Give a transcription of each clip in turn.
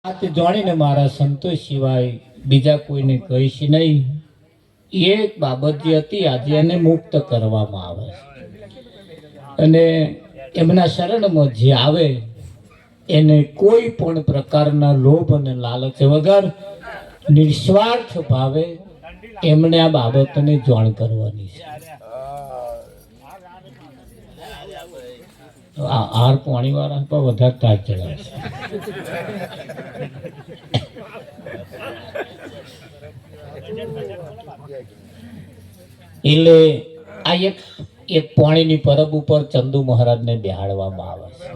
વાત જાણીને મારા સંતોષ સિવાય બીજા કોઈને કહીશ નહીં. એક બાબત જે હતી આજે એને મુક્ત કરવામાં આવે અને એમના શરણમાં જે આવે એને કોઈ પણ પ્રકારના લોભ અને લાલચ વગર નિસ્વાર્થ ભાવે એમણે આ બાબતને જાણ કરવાની છે. હાર પાણી વાળા પણ વધારે તાજ ચડાવશે. એટલે આ એક પાણીની પરબ ઉપર ચંદુ મહારાજને બેહાડવામાં આવે છે.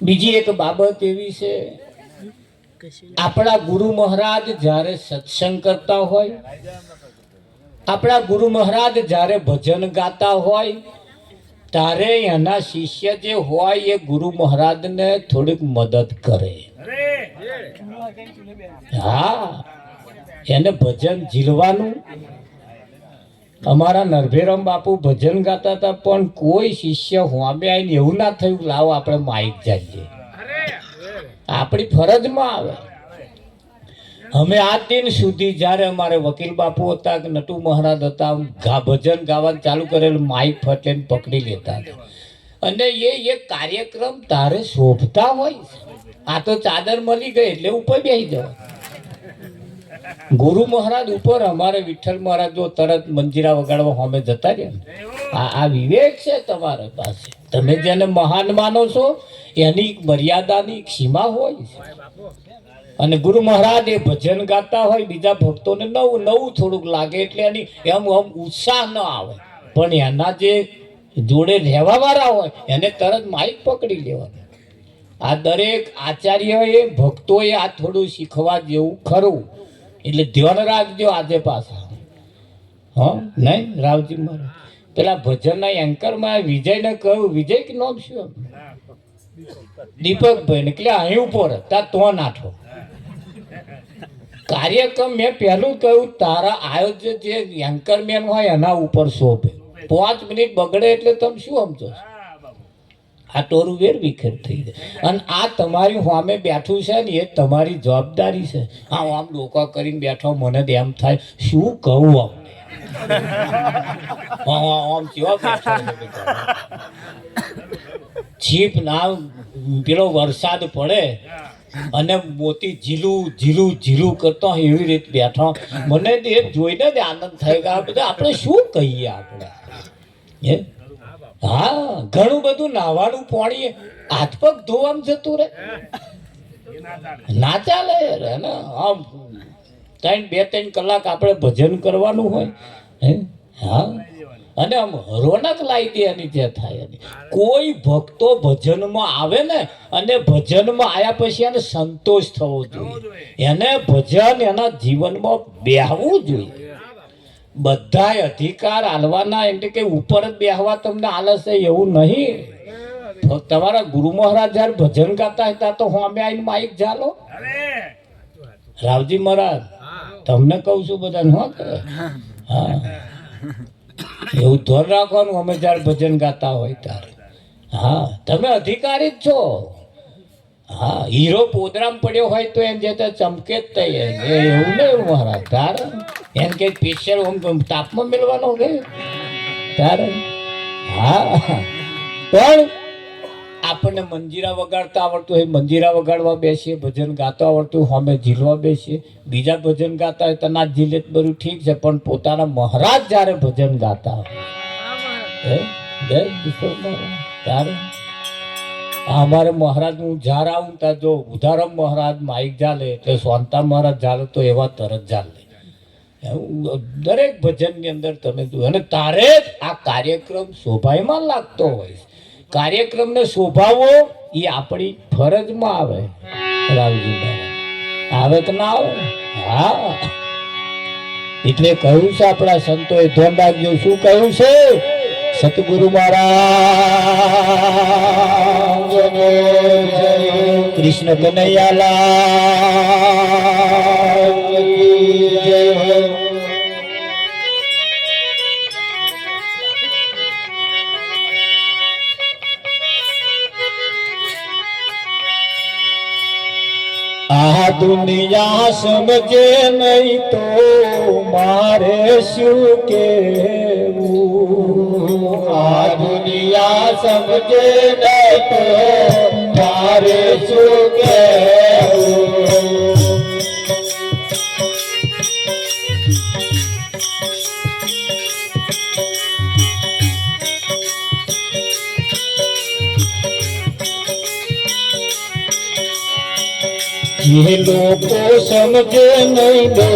બીજી એક બાબત એવી છે, આપણા ગુરુ મહારાજ જ્યારે સત્સંગ કરતા હોય, આપણા ગુરુ મહારાજ જ્યારે ભજન ગાતા હોય ત્યારે એના શિષ્ય જે હોય એ ગુરુ મહારાજને થોડીક મદદ કરે. હા, એને ભજન ઝીલવાનું. અમારા નરભેરામ બાપુ ભજન ગાતા હતા પણ કોઈ શિષ્ય હોમે આવીને એવું ના થયું લાવો આપણે માઇક જઈએ. આપણી ફરજમાં આવે. અમે આ દિન સુધી જ્યારે અમારે વકીલ બાપુ હતા કે નટુ મહારાજ હતા, ભજન ગાવાનું ચાલુ કરેલું માઇક ફટેને પકડી લેતા હતા. અને એ કાર્યક્રમ તારે શોભતા હોય. આ તો ચાદર મળી ગઈ એટલે ઉપર બેસી જવા. ગુરુ મહારાજ ઉપર અમારે વિઠ્ઠલ મહારાજ જો તરત મંજીરા વગાડવા હોમે જતા રહ્યા. આ વિવેક છે તમારા પાસે. તમે જેને મહાન માનો છો એની મર્યાદાની સીમા હોય. અને ગુરુ મહારાજ એ ભજન ગાતા હોય, બીજા ભક્તોને નવું નવું થોડુંક લાગે એટલે એની એમ ઉત્સાહ ન આવે. પણ એના જે જોડે રહેવા વાળા હોય એને તરત માઇક પકડી લેવાનું. આ દરેક આચાર્યએ ભક્તોએ આ થોડું શીખવા જેવું ખરું. એટલે ધ્યાન રાખજો આજે પાછા. હા નહીં રાવજી મહારાજ પેલા ભજનના એન્કરમાં વિજયને કહ્યું, વિજય કે નામ શું? દીપકભાઈ ને કે અહીં ઉપર તા તો નાઠો કાર્યક્રમ. મેં પહેલું કહ્યું તારા આયોજક જે એન્કરમેન હોય એના ઉપર શોભે. 5 મિનિટ બગડે એટલે તમે શું સમજો? આ ટોરું વેર વિખેર થઈ જાય. અને આ તમારી સામે બેઠું છે ને એ તમારી જવાબદારી છે. હા, આમ ડોકા કરીને બેઠો મને એમ થાય શું કહું આમ છીપ ના પેલો વરસાદ પડે અને મોતી ઝીલું ઝીલું ઝીલું કરતો એવી રીતે બેઠો. મને એ જોઈને જ આનંદ થાય કે આ બધા આપણે શું કહીએ આપણે. હા, ઘણું બધું નાવાનું પાણી હાથ પગ ધોવામાં જતું રે ના ચાલે. આમ 2-3 કલાક આપણે ભજન કરવાનું હોય. હા, અને આમ રોનક લાવી દે એની જે થાય. કોઈ ભક્તો ભજનમાં આવે ને અને ભજનમાં આવ્યા પછી એને સંતોષ થવો જોઈએ. એને ભજન એના જીવનમાં બેહવું જોઈએ. બધાય અધિકાર આલવાના એટલે કે ઉપર જ બેહવા તમને આલે છે એવું નહીં. તમારા ગુરુ મહારાજ જયારે ભજન ગાતા હતા તો હું અમે આવીને માઇક ઝાલો. રાવજી મહારાજ તમને કહું છું બધાને. હા, એવું ધ્યાન રાખવાનું અમે જયારે ભજન ગાતા હોય ત્યારે. હા, તમે અધિકારી જ છો. હા, હીરો પોદરામ પડ્યો હોય તો એમ જે ચમકે જ થઈ એવું નહીં મહારાજ. તારે એમ કે સ્પેશિયલ તાપમાં મેળવાનો કે તારે. હા, પણ આપણને મંજીરા વગાડતા આવડતું હોય મંજીરા વગાડવા બેસીએ, ભજન ગાતા આવડતું હોય અમે ઝીલવા બેસીએ. બીજા ભજન ગાતા હોય તો ના ઝીલે બધું ઠીક છે, પણ પોતાના મહારાજ જ્યારે ભજન ગાતા હોય ત્યારે અમારે મહારાજ હું જ્યારે આવું ત્યાં જો ઉધારમ મહારાજ માઇક ઝાલે એટલે શાંતા મહારાજ ઝાલે તો એવા તરત ઝાલે. દરેક ભજનની અંદર તમે જુઓ અને તારે જ આ કાર્યક્રમ શોભાયમાં લાગતો હોય. કાર્યક્રમને શોભાવવો એ આપણી ફરજમાં આવે. રાવજી મહારાજ આવે કે ના આવે? હા, એટલે કહ્યું છે આપણા સંતોએ, ધ્યાન રાખજો શું કહ્યું છે? સતગુરુ મહારાજ કૃષ્ણ કનૈયાલાલ જય. આ દુનિયા સમજે નહીં તો મારે શું કેવું આ દુનિયા સમજે નહીં તો મારે શું કેવું જે લોકો સમજે નહીં દે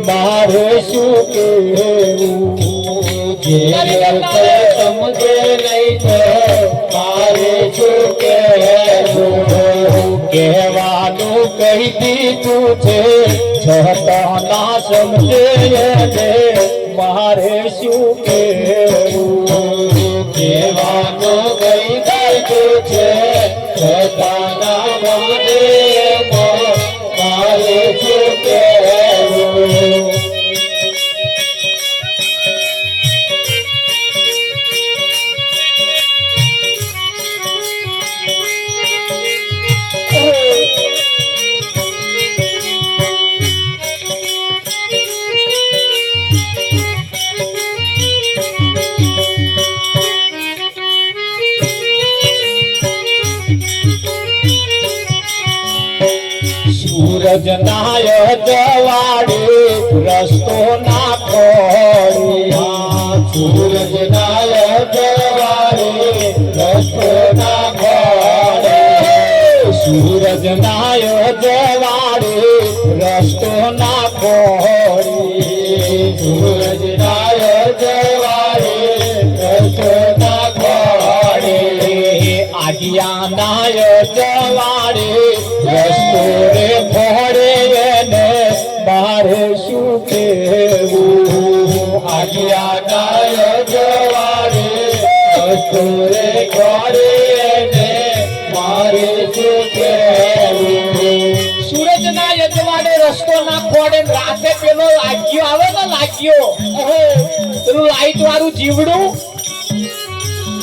મારે શું કેવું જે લોકો સમજે નહીં દે મારે શું કેવું કહેવાનું કહી દીધું છે છતાં ના સમજે દે મારે શું કેવું કહેવાનું કહી દીધું છે છતાં ના સમજે મારે શું કહેવું સૂરજ નાય જવાડે રસ્તો ના ખોડી સૂરજ નાય જવાડે રસ્તો ના ખોડે સૂરજ નાય જવાડે રસ્તો ના ખોડી સૂરજ નાય જવાડે રસ્તો ના ખોડી આજ્ઞા નાય જવાડે રસ્તો રે ફોડે ને મારે શું કેવું આજ્ઞા નાય જવાડે રસ્તો રે ફોડે ને મારે શું કેવું સૂરજ ના યજવાડે રસ્તો ના ખોડે રાતે પેલો લાગ્યો આવે ને લાગ્યો પેલું લાઈટ વાળું જીવડું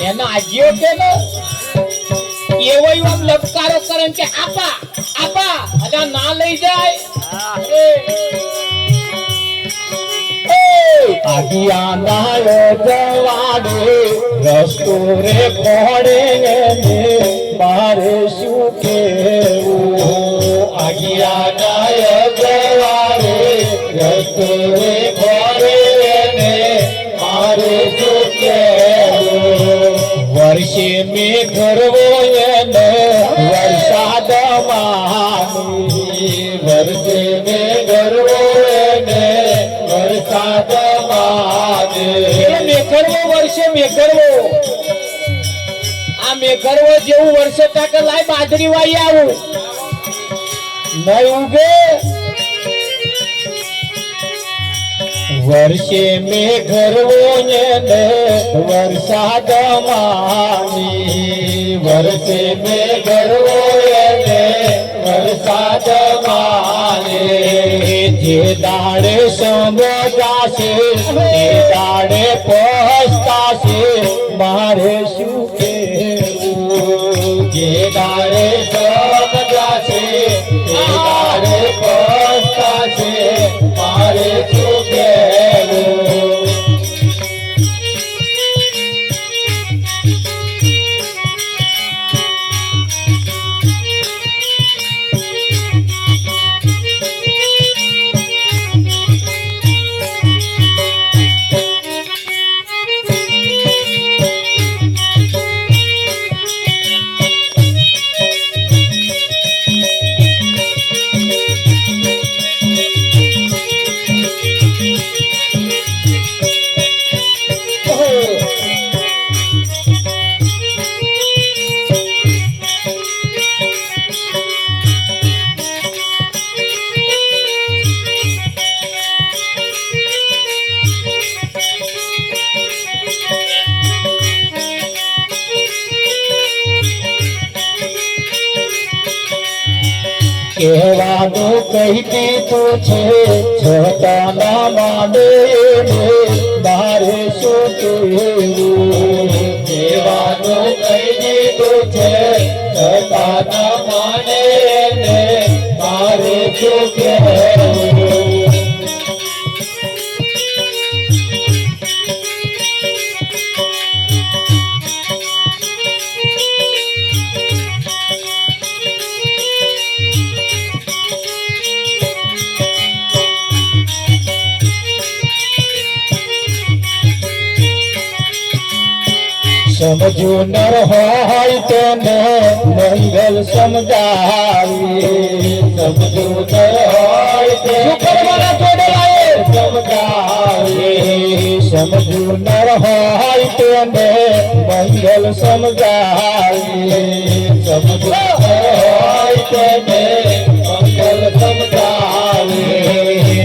એનો આજ્યો કે ને એવો આમ લપકારો કરે કે આપા આપા અલા ના લઈ જાય આજ્ઞા નાય જવાડે રસ્તો રે ખોડે ને મારે શું કેવું આજ્ઞા નાય જવાડે રસ્તો રે ખોડે ને મારે શું કેવું વર્ષે મેં ગરવો એને વરસાદ માની વર્ષે મેં ગરવો એને વરસાદ માને મેઘરવો વર્ષે મેઘરવો આ મેઘરવો જેવું વર્ષે તક લાય બાજરી વાઈ આવું નહીં ઉગે વર્ષે મેં ગરવો ને વરસાદ માની વર્ષે મેં ગરવો ને વરસાદ માને જે દાડે સમજાશે તે દાડે પસ્તાશે મારે શું કેવું જે દાડે સમજાશે તે દાડે પસ્તાશે મારે શું કેવું કહેવાનું કહી દીધું છે છતાં ના માને મારે શું કહેવું કહેવાનું કહી દીધું છે છતાં ના માને સમજો નર હોય તેને મંગલ સમજાવી સમજો નર હોય તે સમજાવી સમજો નર હોય તેને મંગલ સમજાવી સમજો હોય તેને મંગલ સમજાવી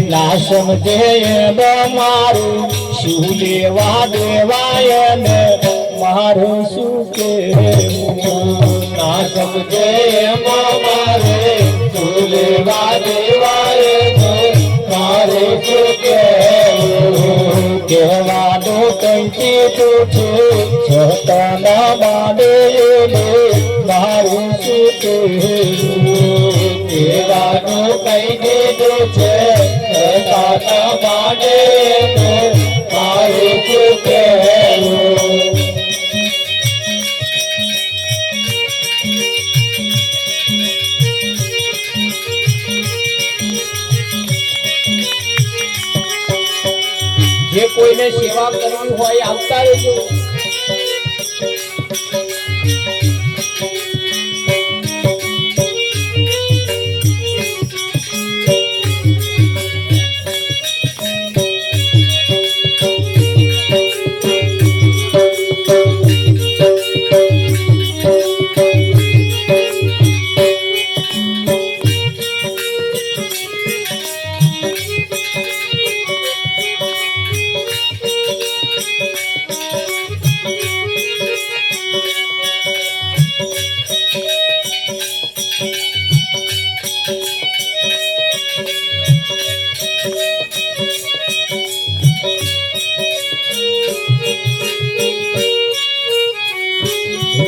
ના સમજે એનો મારું શું લેવા દેવાય ને મારું શું કહેવું ના સમજે એમાં મારે શું લેવા દેવાય ને મારું શું કહેવું કહેવાનું કંઈથી પૂછે છતાં ના માને મારું શું કહેવું કહેવાનું કઈ દીધું છે છતાં ના માને મારું શું કહેવું જે કોઈને સેવા કરવી હોય આવતા રહેજો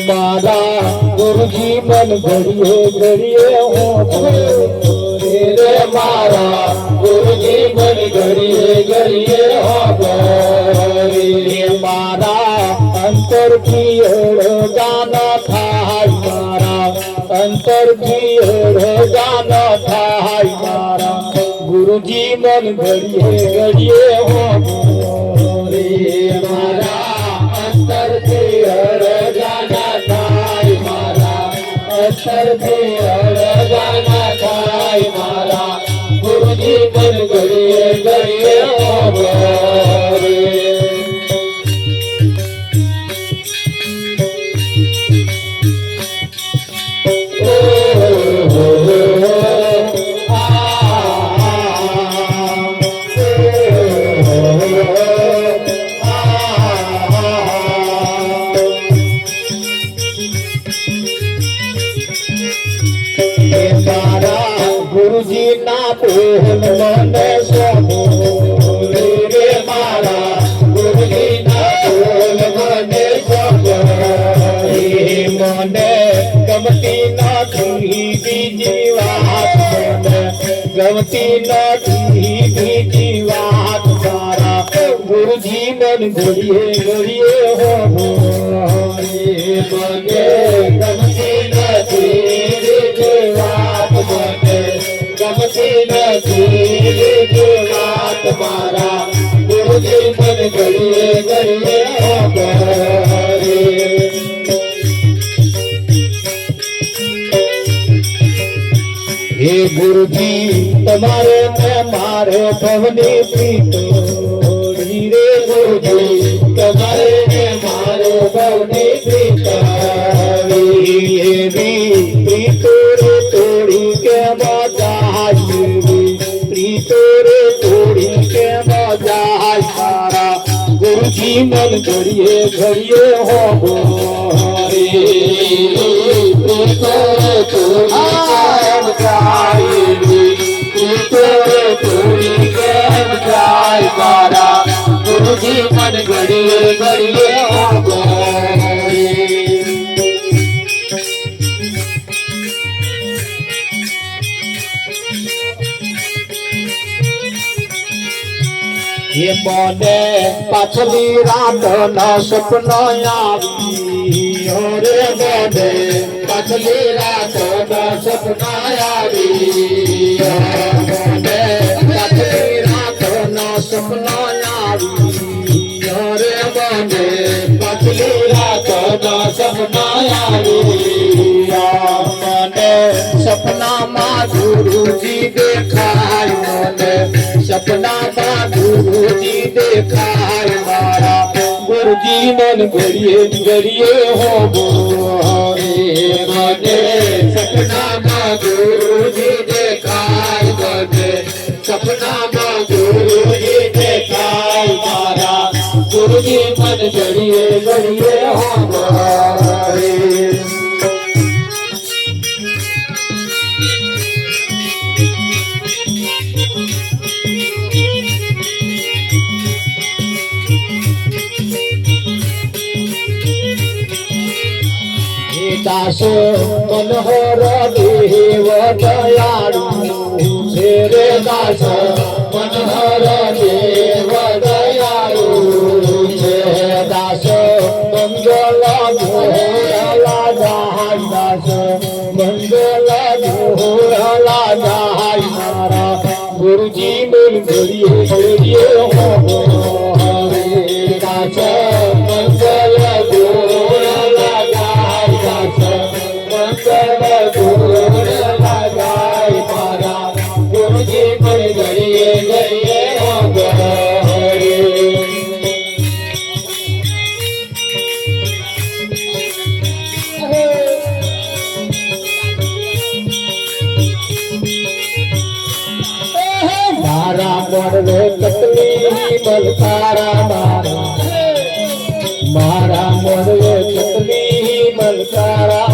મારા ગુરુજી મન ઘડીએ ઘડીએ રે મારા ગુરુજી મન ઘડીએ ઘડીએ રે મારા અંતરથી ગાન થાય મારા અંતરથી ગાન થાય મારા ગુરુજી મન ઘડીએ ઘડીએ રે મારા અંતરથી મારા ગુરુજી મન ઘડીએ ઘડીએ ગુરુજી ના બોલ મને સોનો રે મારા ગુરુજી ના બોલ મને સોનો મને ગમતી નથી બીજી વાત મને ગમતી નથી બીજી વાત મારા ગુરુજી મન ઘડીએ ઘડીએ મને ગમતી નથી બીજી વાત મને ગમતી નથી વાત મારા ગુરુજી મન ઘડીએ ઘડીએ હે ગુરુજી તમારે ને મારે ભવની પ્રીતોડી રે ગુરુજી તમારે ને મારે ભવની પ્રીતોડી એવી પ્રીતો રે તોડી કે મજા પ્રીતો રે તોડી કે મજા મારા ગુરુજી મન ઘડીએ ઘડીએ હો રે પ્રીતો રે તોડી કેમ જાય મારા ગુરુજી મન ઘડીએ ઘડીએ એ મને પાછલી રાત ના સપનો આવી રે મને પાછલી રાત ના સપના આવી મને પાછલી રાત ના સપના આવી રે મને પાછલી રાત સપના આવ્યા મને સપનામાં ગુરુજી દેખાય મને સપનામાં ગુરુજી દેખાય મારા ગુરુજી મન ઘડીએ ઘડીએ હો મને સપનામાં ગુરુજી દેખાય મને સપનામાં ગુરુજી દેખાય મારા ગુરુજી મન ઘડીએ ઘડીએ હો દાસ મનોહર દેવ દયાળુ છે રે દાસ મનોહર દેવ દયાળુ છે દાસ મંગલ ઘોરલા જાય દાસ મંગલ ઘોરલા જાય મારા ગુરુજી મન ઘડીએ ઘડીએ હો હરે દાસ મંગલ ઘોરલા જાય ગુરુજી મન ઘડીએ ઘડીએ હો મારા મોરવે ચકલી મલકારા મારા મોરવે ચકલી મલકારા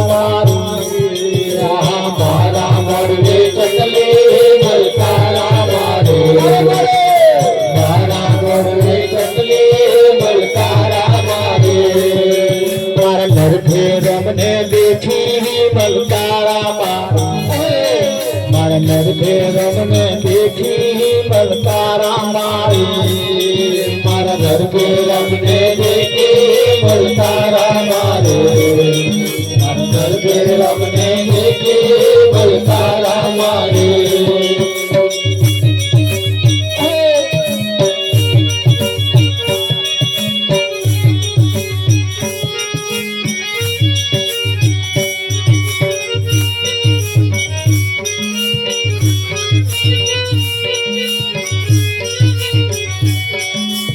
મારા મોરવે ચકલી મલકારા મારા મોરવે ચકલી મલકારા મારા ઘર ફેરમને દેખી મલકારા મારા નર ફેરમને દેખી મલકારા મારા ઘર ફેરમને દેખી મલકારા મારા ઘર ફેરમને દેખી મલકારા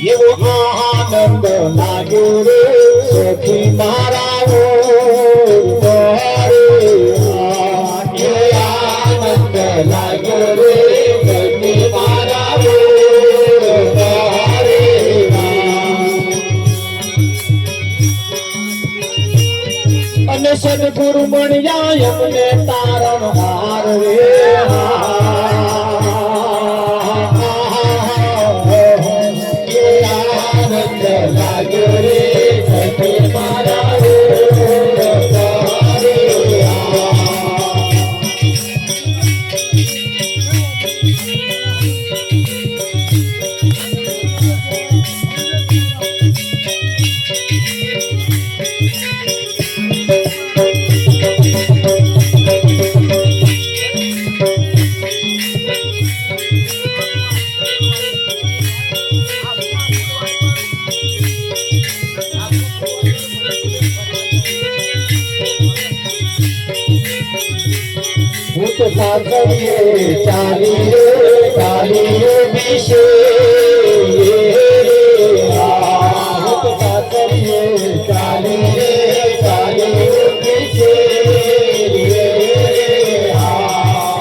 એવો આનંદ લાગ્યો રે સખી મારા આનંદ લાગ્યો રે સખી મારા અને સદગુરુ મળ્યા અમને તારણ હાર રે ચાલીએ વિશે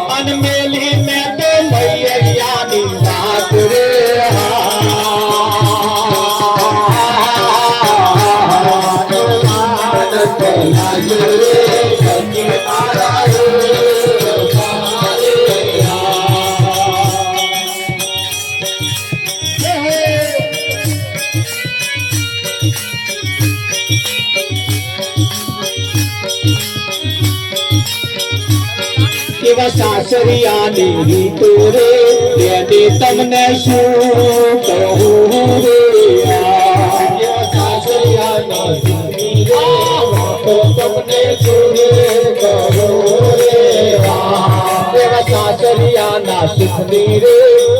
અનમેલી મેં તો મૈયાની વાત રે એવા સાસરિયાની રીતો રે તેને તમને શું કહું રે એવા સાસરિયાની તો તમને શું કહું રે એવા સાસરિયાના સુખની રે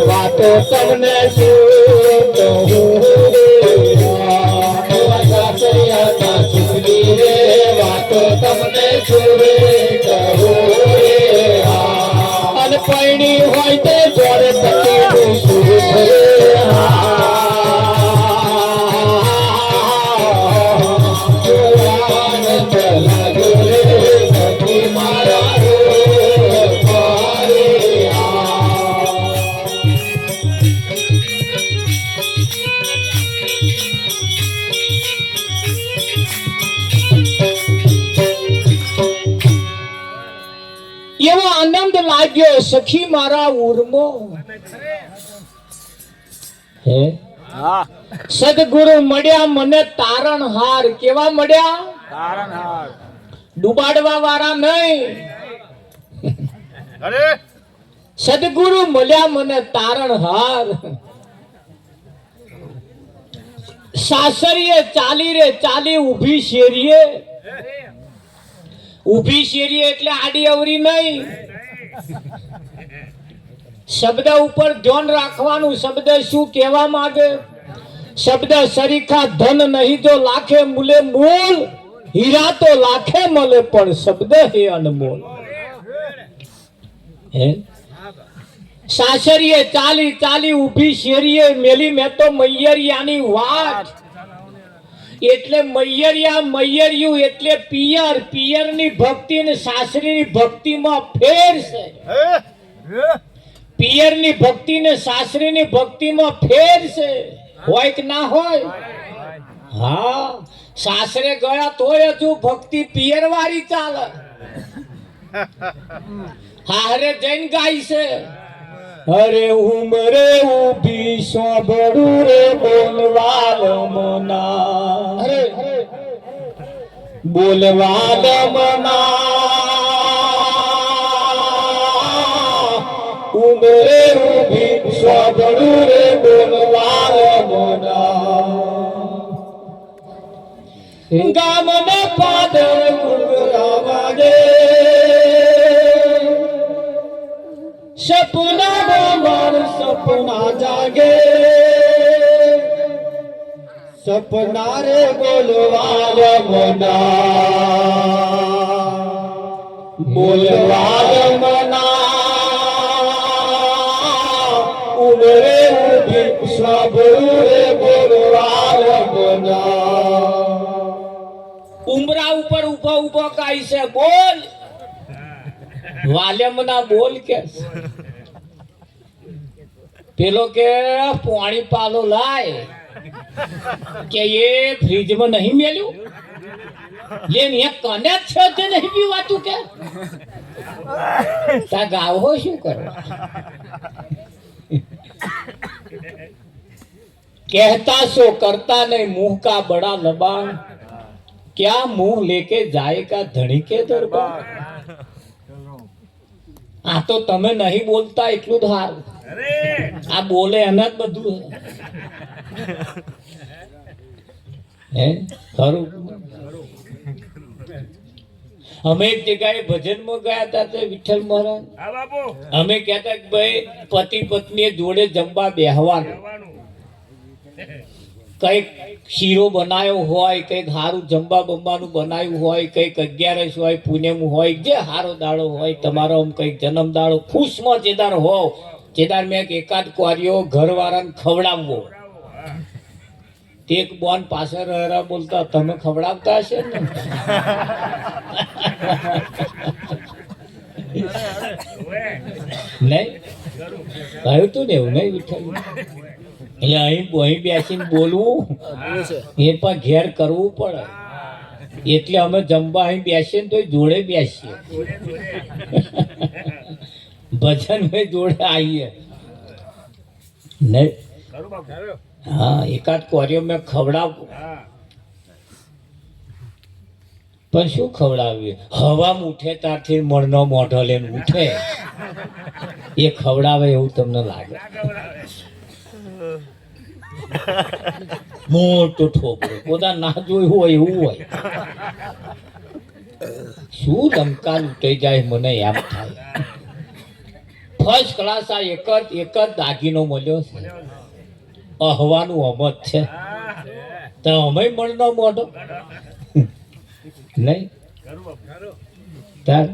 વાતો તમને શું કહું રે એવા સાસરિયાના સુખની રે અને પૈણી હોય તે જોડે પતિનું સુખ રે એવો આનંદ લાગ્યો સખી મારા ઉર્મો હે સદગુરુ મળ્યા મને તારણહાર. કેવા મળ્યા? તારણહાર. ડુબાડવા વાળા નહીં. સદગુરુ મળ્યા મને તારણહાર. સાસરીએ ચાલી રે ચાલી ઊભી શેરીએ. ઊભી શેરીએ એટલે આડી અવરી નહીં. શબ્દ ઉપર ધ્યાન રાખવાનું. શબ્દ શું કહેવા માંગે? શબ્દ સરીખા ધન નહીં જો લાખે મૂલે મૂલ, હીરા તો લાખે મળે પણ શબ્દ હે અનમોલ. હે સાસરીએ ચાલી ચાલી ઊભી શેરીએ મેલી મેં તો મૈયરિયાની વાત. એટલે મૈયરિયા મૈયરિયું એટલે પિયર. પિયરની ભક્તિ ને સાસરીની ભક્તિમાં ફેર છે. પિયરની ભક્તિ ને સાસરીની ભક્તિમાં ફેર છે. હોય કે ના હોય? હા, સાસરે ગયા તોય હજુ ભક્તિ પિયર વાળી ચાલે. હારે જઈને ગાય છે, અરે ઉમરે ઉભી સોબડું રે બોલવાલ મના. અરે બોલવાલ મના, ઉમરે ઉભી સોબડું રે બોલવાલ મના. ગામને પાદર કુંગરા વાગે, સપના માર સપના જાગે. સપના રે બોલવાલ મના, બોલવાલ મના, ઉમરે ઉભી સાંભળું રે બોલવાલ મના. ઉમરા ઉપર ઉભો ઉભો કાઈ છે બોલ. વાલ્યમના બોલ કે પેલો કે પાણી પાલો લાય કે એ ફ્રીજમાં નહીં મેલ્યું લે ને કને છે તે નહીં પીવાતું કે તા ગાવો શું કરવા. कहता सो करता नहीं मुंह का बड़ा लबान, क्या मुंह लेके जाएगा धनी के दरबार. આ તો તમે નહીં બોલતા એટલું જ સારું. આ બોલે એના જ બધું હે ખરું. અમે એક જગ્યાએ ભજનમાં ગયા હતા તો વિઠ્ઠલ મહારાજ અમે કહેતા કે ભાઈ પતિ પત્ની જોડે જમવા બેહવાનું. કઈક શીરો બનાવ્યો હોય, કઈક સારું જમવા બમવાનું બનાવ્યું હોય, કઈક 11 હોય, પૂનમ હોય, જે સારો દાડો હોય તમારો કઈક જન્મ દાડો ખુશમાં જેદાર હોવ જેદાર મેં એકાદ ક્વારીઓ ઘરવાળાને ખવડાવવો. એક બોન પાછળ હરા બોલતા તમે ખવડાવતા હશે ને. નહીં કહ્યું તું ને એવું નહીં વિઠ્ઠલ. એટલે અહીં બેસીને બોલવું એ પણ ઘેર કરવું પડે. એટલે અમે જમવા અહીં બેસીએ ને તો જોડે બેસીએ, ભજન જોડે આવીએ નહીં. હા, એકાદ કોરિયો મેં ખવડાવું પણ શું ખવડાવીએ? હવામાં ઉઠે ત્યારથી મણનો મોઢો લઈને ઉઠે એ ખવડાવે એવું તમને લાગે? મોટું ઠોકરું પોતા ના જોયું હોય એવું હોય. શું ધમકાલ ઉઠાઈ જાય મને એમ થાય. ફર્સ્ટ ક્લાસ આ એક જ દાગીનો મળ્યો છે. અહવાનું અમત છે તો અમે મણનો મોઢો નહીં. તાર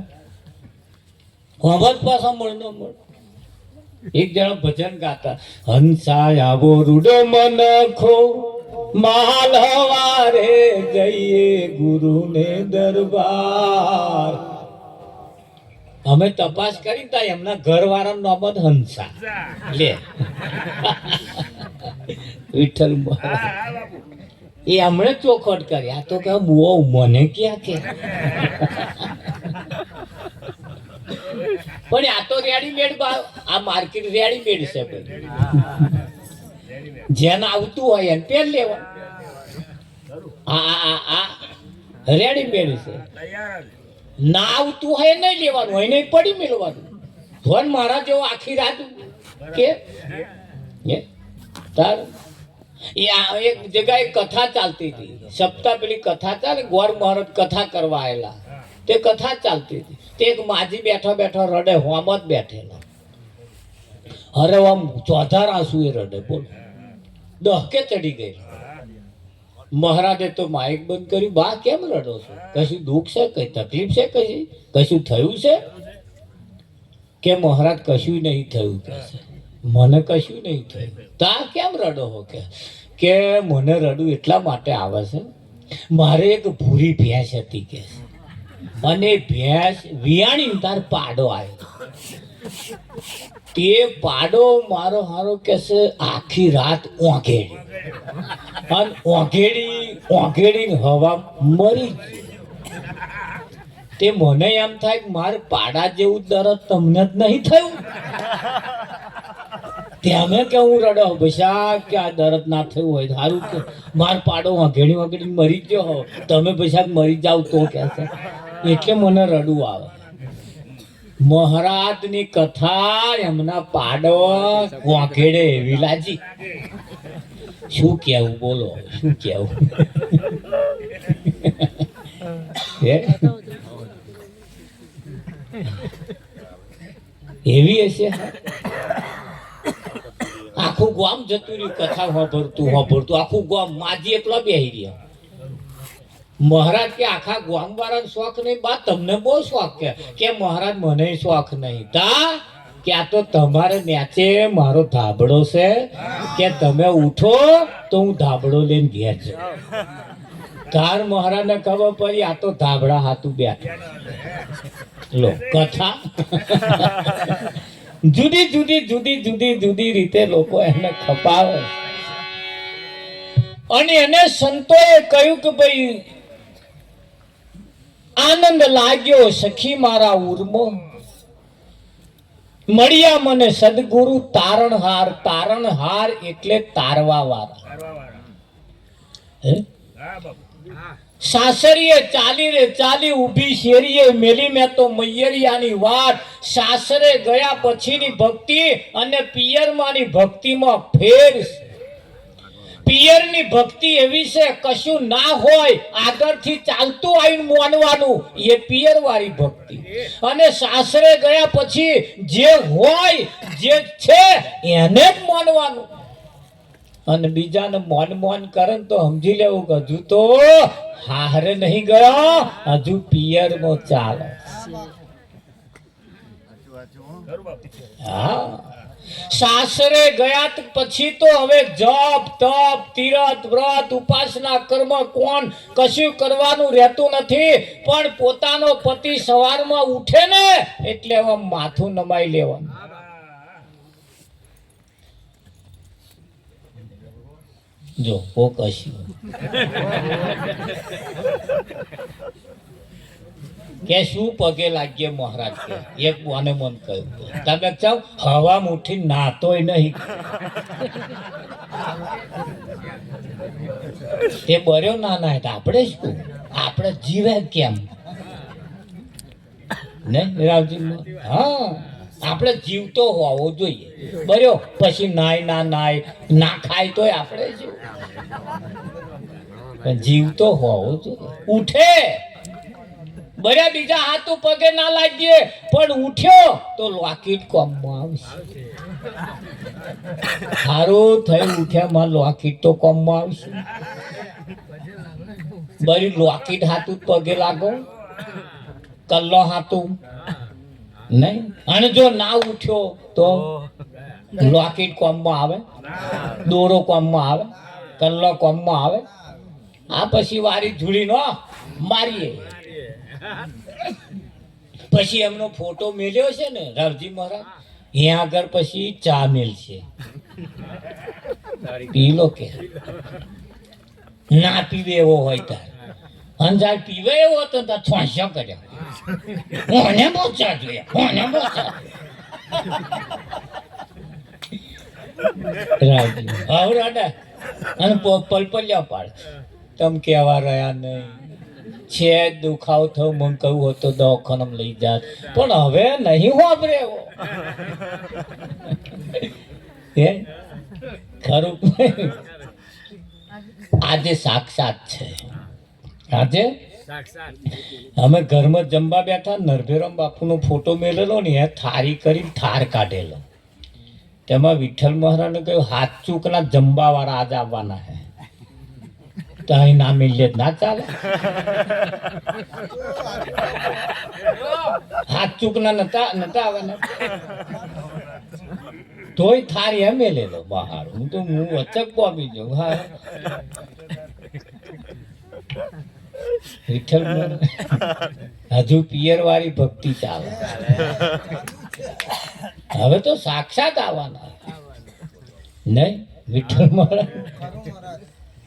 હોમત પાછા મળનો મળ એક જણા ભજન ગાતા હંસા આવો રૂડો મનખો માલ હવારે જઈએ ગુરુને દરબાર. અમે તપાસ કરી તા એમના ઘરવાળાનું નામ જ હંસા લે વિઠ્ઠલ એ હમણે ચોખવટ કરી આ તો કે બહુ મને ક્યાં કે પણ આ તો રેડીમેડ આ માર્કેટ રેડીમેડ છે ભાઈ જેને આવતું હોય એને પેન લેવા આ રેડીમેડ છે ના આવતું હોય નહીં લેવાનું હોય નહીં પડી મેળવાનું ધોન મારા જેવો આખી રાત કે તાર એ એક જગ્યાએ કથા ચાલતી હતી સપ્તાહ પેલી કથા ચાલે ગોર મહારાજ કથા કરવા આવેલા તે કથા ચાલતી હતી તે એક માજી બેઠો બેઠો રડે હોમ જ બેઠેલા અરે આમ ચોથા આંસુ એ રડે બોલો દહકે ચડી ગઈ મહારાજે તો માઇક બંધ કર્યું બા કેમ રડો છો કશું દુઃખ છે કઈ તકલીફ છે કશું થયું છે કે મહારાજ કશું નહીં થયું કે મને કશું નહીં થયું તા કેમ રડો હો કે મને રડું એટલા માટે આવે છે મારે એક ભૂરી ભેંસ હતી કે અને ભેંસ વિયાણી તાર પાડો આવ્યો તે પાડો મારો હારો કે છે આખી રાત ઓંઘેડી અને ઓંઘેડી હવા મરી તે મને એમ થાય કે મારે પાડા જેવું દરદ તમને જ નહીં થયું તમે કે હું રડો પૈસા કે આ દરદ ના થયું હોય સારું કે માર પાડો ઓંઘેડી મરી ગયો હો તમે પૈસા મરી જાવ તો કે છે એટલે મને રડવું આવે મહારાજની કથા એમના પાડો ઓંઘેડે વિલાજી શું કેવું બોલો શું કેવું એવી હશે આખું ગામ જતું રહ્યું કથા હોભરતું આખું ગામ માજી એકલો બેહી રહ્યા મહારાજ કે આખા ગામ વાળાનો શોખ નહીં બા તમને બહુ શોખ કે મહારાજ મને શોખ નહીં તા કે આ તો તમારે નેચે મારો ધાબળો છે કે તમે ઉઠો તો હું ધાબળો લઈને ઘેર જાઉં તાર મહારાજ ને ખબર પડી આ તો ધાબળા હાથું બેઠા લો કથા જુદી રીતે લોકો એને ખપાવે અને એને સંતોએ કહ્યું કે ભાઈ આનંદ લાગ્યો સખી મારા ઉર્મો મળ્યા મને સદગુરુ તારણહાર એટલે તારવા વાળા સાસરીએ ચાલી ઊભી શેરીએ મેલી મેં તો મૈયરિયાની વાત સાસરે ગયા પછીની ભક્તિ અને પિયરમાંની ભક્તિમાં ફેર પિયરની ભક્તિ એવી છે કશું ના હોય આગળથી ચાલતું આવીને માનવાનું એ પિયર વાળી ભક્તિ અને સાસરે ગયા પછી જે હોય જે છે એને જ માનવાનું અને બીજાને મોન કરે તો સમજી લેવું કે હજુ તો હારે નહીં ગયો હજુ પિયરમાં ચાલે હા સાસરે ગયા પછી તો હવે જપ તપ તીરથ વ્રત ઉપાસના કર્મ કોણ કશું કરવાનું રહેતું નથી પણ પોતાનો પતિ સવારમાં ઉઠે ને એટલે હવે માથું નમાઈ લેવાનું જો ઓ કશું કે શું પગે લાગીએ મહારાજ કે એક મને મન કહ્યું તમે ચાવ હવા મુઠી નાતોય નહીં તે બર્યો ના આપણે શું આપણે જીવે કેમ ને રાવજી હા આપણે જીવતો હોવો જોઈએ બર્યો પછી નાય ના ખાય તોય આપણે જીવતો હોવો જોઈએ ઉઠે બર્યા બીજા હાથ પગે ના લાગીએ પણ ઉઠ્યો તો લોકેટ કોમમાં આવશે સારું થયું ઉઠ્યા માં લોકેટ તો કોમમાં આવશે બરી લોકેટ હાથ પગે લાગો કલ્લો હાતું નહીં. અને જો ના ઉઠ્યો તો લોકેટ કોમમાં આવે, દોરો કોમમાં આવે, કલ્લો કોમમાં આવે. આ પછી વારી ધૂળી નો મારીએ. પછી એમનો ફોટો મેલ્યો છે ને રાવજી મહારાજ, અહીંયા આગળ પછી ચા મેલ છે, પી લો કે ના પીવે એવો હોય તાર. અને જ્યારે પીવે એવો હતો તો છોંસ્યો કર્યો, મને બહુ ચા જોઈએ, મને બહુ ચા. રાવજી હવે રાડા અને પલપલિયા પાડે, તમે કેવા રહ્યા નહીં, છે દુખાવો થયો, મને કહ્યું હતો દવાખાનામાં લઈ જાત, પણ હવે નહીં વાપરે એવો. હે ખરું આજે સાક્ષાત છે. આજે અમે ઘરમાં જમવા બેઠા, નરભેરામ બાપુનો ફોટો મેલેલો ને એ થારી કરી થાર કાઢેલો. તેમાં વિઠ્ઠલ મહારાજને કહ્યું હાથ ચૂકના જમવા વાળા આજ આવવાના હે, તો અહીં ના મિલે ના ચાલે. હાથ ચૂકના નતા આવવાના, તોય થારી એમ મેલેલો બહાર. હું તો હું અચક પામી જાઉં. હા વિઠ્ઠલ હજુ પિયર વાળી ભક્તિ ચાલે. હવે તો સાક્ષાત આવવાના નહીં. વિઠ્ઠલ મહારાજ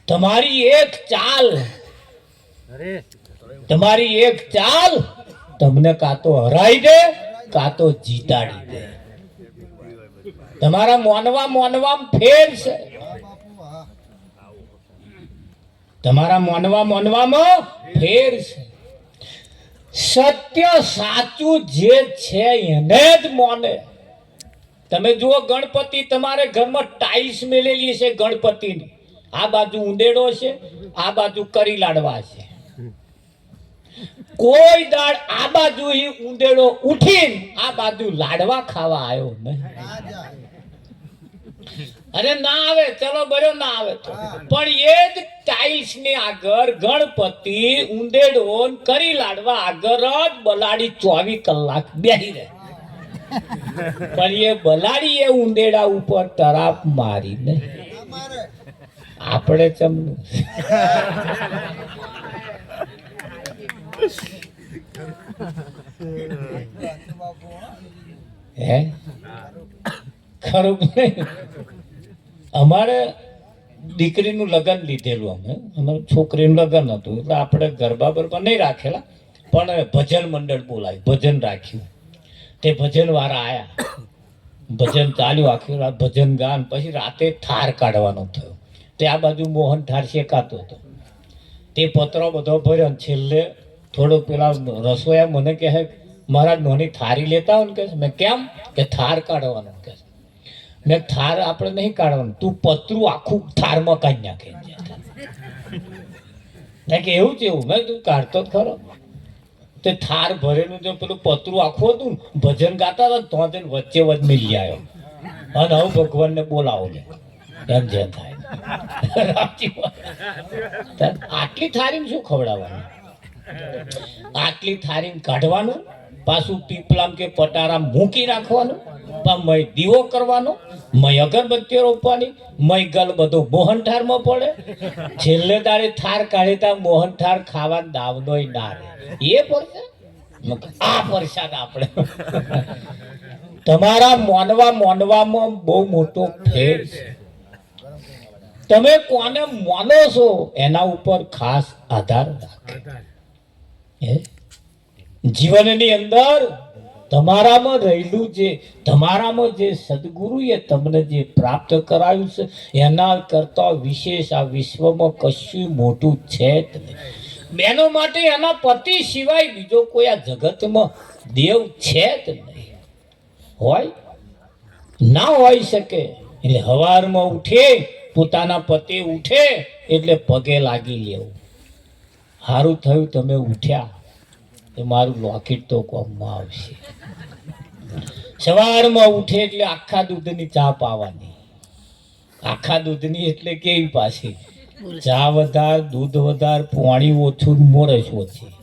તમારી એક ચાલ, તમારી એક ચાલ તમને કાં તો હરાઈ દે કાં તો જીતાડી દે. તમારા મોનવામાં ફેર છે. તમારા મોનવામાં ફેર છે. સત્ય સાચું જે છે એને જ મોને. તમે જુઓ ગણપતિ તમારે ઘરમાં ટાઈલ્સ મેલેલી છે ગણપતિની, આ બાજુ ઉંદેડો છે, આ બાજુ કરી લાડવા છે. કોઈ દાડ આ બાજુ ઉંદેડો ઉઠીને આ બાજુ લાડવા ખાવા આવ્યો નહીં. અરે ના આવે, ચલો બરો ના આવે તો, પણ એ જ ટાઈલ્સ ની આગળ ગણપતિ ઉંદેડો કરી લાડવા આગળ જ બલાડી 24 કલાક બેહી રહે. પણ એ બલાડી એ ઉંદેડા ઉપર તરાપ મારી નહીં. આપણે ચમનું હે ખરું. અમારે દીકરીનું લગ્ન લીધેલું, અમારે છોકરીનું લગ્ન હતું, એટલે આપણે ગરબા બરબા નહીં રાખેલા, પણ ભજન મંડળ બોલાવ્યું, ભજન રાખ્યું. તે ભજન વાળા આયા, ભજન ચાલ્યું આખી રાત ભજન ગાન. પછી રાતે થાર કાઢવાનો થયો. તે આ બાજુ મોહન થાર શેકાતો હતો, તે પત્રો બધો ભર્યો. છેલ્લે થોડો પેલા રસોયા મને કહે મહારાજ નોની થારી લેતા હોય ને, કે મેં કેમ કે થાર કાઢવાનો. કે મેં થાર આપણે નહીં કાઢવાનું, તું પતરું આખું થારમાં કાઢી નાખે. કે એવું છે એવું? મેં તું કાઢતો જ ખરો. તે થાર ભરેલું જો પેલું પતરું આખું હતું, ભજન ગાતા હતા તો વચ્ચે વચ્ચે મિલી આવ્યો. અને હવે ભગવાનને બોલાવો ને એમ જેમ થાય. આટલી થારી શું ખવડાવવાનું? આટલી થારી કાઢવાનું, પાછું પીપલામ કે પટારા મૂકી રાખવાનું, મય દીવો કરવાનો, મય અગરબત્તીઓ રોપવાની, મય ગલ બધું મોહનઠારમાં પડે. છેલ્લે તારે થાર કાઢીતા મોહનઠાર ખાવા દાવનોય ના રહે. એ પડશે આ પ્રસાદ આપણે. તમારા મોનવામાં બહુ મોટો ફેર છે. તમે કોને માનો છો એના ઉપર ખાસ આધાર રાખે. જીવનની અંદર તમારામાં રહેલું તમારામાં જે સદગુરુએ તમને જે પ્રાપ્ત કરાવ્યું છે એના કરતા વિશેષ આ વિશ્વમાં કશું મોટું છે જ નહીં. બેનો માટે એના પતિ સિવાય બીજો કોઈ આ જગતમાં દેવ છે જ નહીં. હોય ના હોઈ શકે. એટલે સવારમાં ઉઠે, પોતાના પતિ ઉઠે એટલે પગે લાગી લેવું. સારું થયું તમે ઉઠ્યા, તો મારું લોકેટ તો કોમમાં આવશે. સવારમાં ઉઠે એટલે આખા દૂધની ચા પાવાની. આખા દૂધની એટલે કેવી પાછી? ચા વધાર, દૂધ વધાર, પાણી ઓછું, મોરસ ઓછી.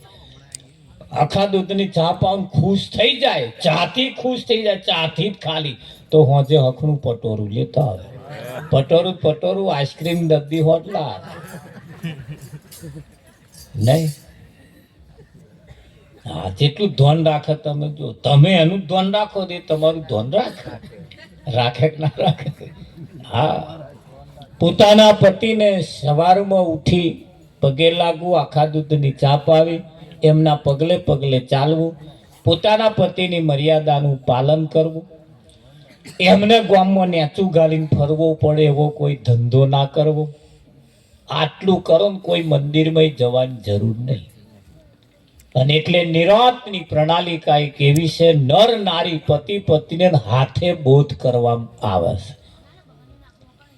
આખા દૂધની ચા પાઉં ખુશ થઈ જાય, ચાથી ખુશ થઈ જાય, ચાથી જ ખાલી તો હોજે હખનું પટોરું લેતા આવે. પટોરું આઈસ્ક્રીમ ડબ્બી હોટલા નહીં. હા, જેટલું ધ્યાન રાખે તમે જો, તમે એનું ધ્યાન રાખો તે તમારું ધ્યાન રાખે કે ના રાખે. હા, પોતાના પતિને સવારમાં ઉઠી પગે લાગવું, આખા દૂધની ચા પાવી, એમના પગલે પગલે ચાલવું, પોતાના પતિની મર્યાદાનું પાલન કરવું, એમને ગામમાં નેચું ગાલીને ફરવો પડે એવો કોઈ ધંધો ના કરવો. આટલું કરો ને કોઈ મંદિરમાં જવાની જરૂર નહીં. અને એટલે નિરાંતની પ્રણાલિકા એક એવી છે, નર નારી પતિ પત્નીને હાથે બોધ કરવામાં આવે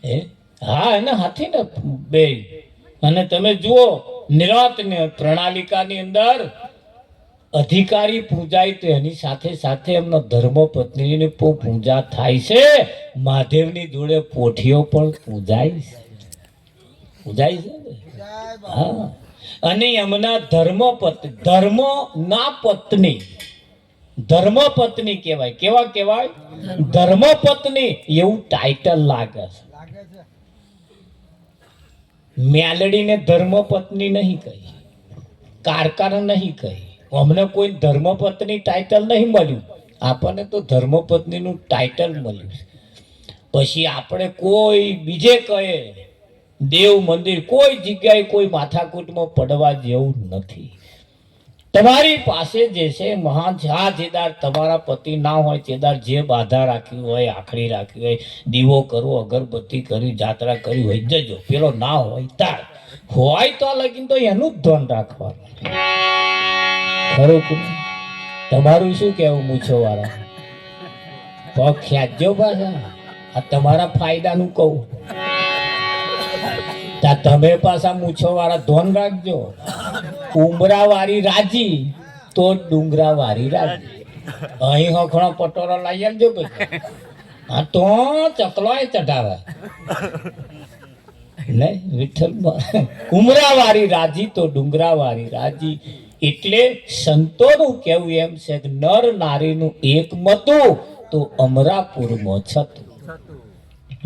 છે. હા, એને હાથે ને બે. અને તમે જુઓ નિરાંતની પ્રણાલિકાની અંદર અધિકારી પૂજાય તો એની સાથે સાથે એમનો ધર્મ પત્નીની પૂજા થાય છે. મહાદેવની જોડે પોઠીઓ પણ પૂજાય છે. હા, અને એમના ધર્મ પત્ની કહેવાય. કેવા કહેવાય? ધર્મ પત્ની એવું ટાઇટલ લાગે છે. મેલડીને ધર્મ પત્ની નહીં કહી, કારકાને નહીં કહી. અમને કોઈ ધર્મપત્ની ટાઇટલ નહીં મળ્યું, આપણને તો ધર્મપત્નીનું ટાઇટલ મળ્યું. પછી આપણે કોઈ બીજે કહે દેવ મંદિર કોઈ જગ્યાએ કોઈ માથાકૂટમાં પડવા જેવું નથી. તમારી પાસે જે છે મહાન છે. આ જેદાર તમારા પતિ ના હોય તેદાર જે બાધા રાખી હોય, આખડી રાખી હોય, દીવો કરવો, અગરબત્તી કરી, જાત્રા કરી હોય જજો. પેલો ના હોય તાર હોય તો લગીન તો એનું જ ધ્યાન રાખવાનું. ખરું? તમારું શું કેવું મૂછો વાળા? પગ ખ્યાજો પાછા. આ તમારા ફાયદાનું કહું. તમે પાછા મૂછો વાળા ધોન રાખજો. ઉમરા વાળી રાજી તો ડુંગરા વાળી રાજી. અહીં હખણો પટોરો લઈ આવજો ભાઈ. હા, તો ચકલો ચઢાવે નહીં વિઠ્ઠલ. ઉમરા વાળી રાજી તો ડુંગરા વાળી રાજી. એટલે સંતોનું કેવું એમ છે કે નર નારીનું એક મતું તો અમરાપુરમાં છતું.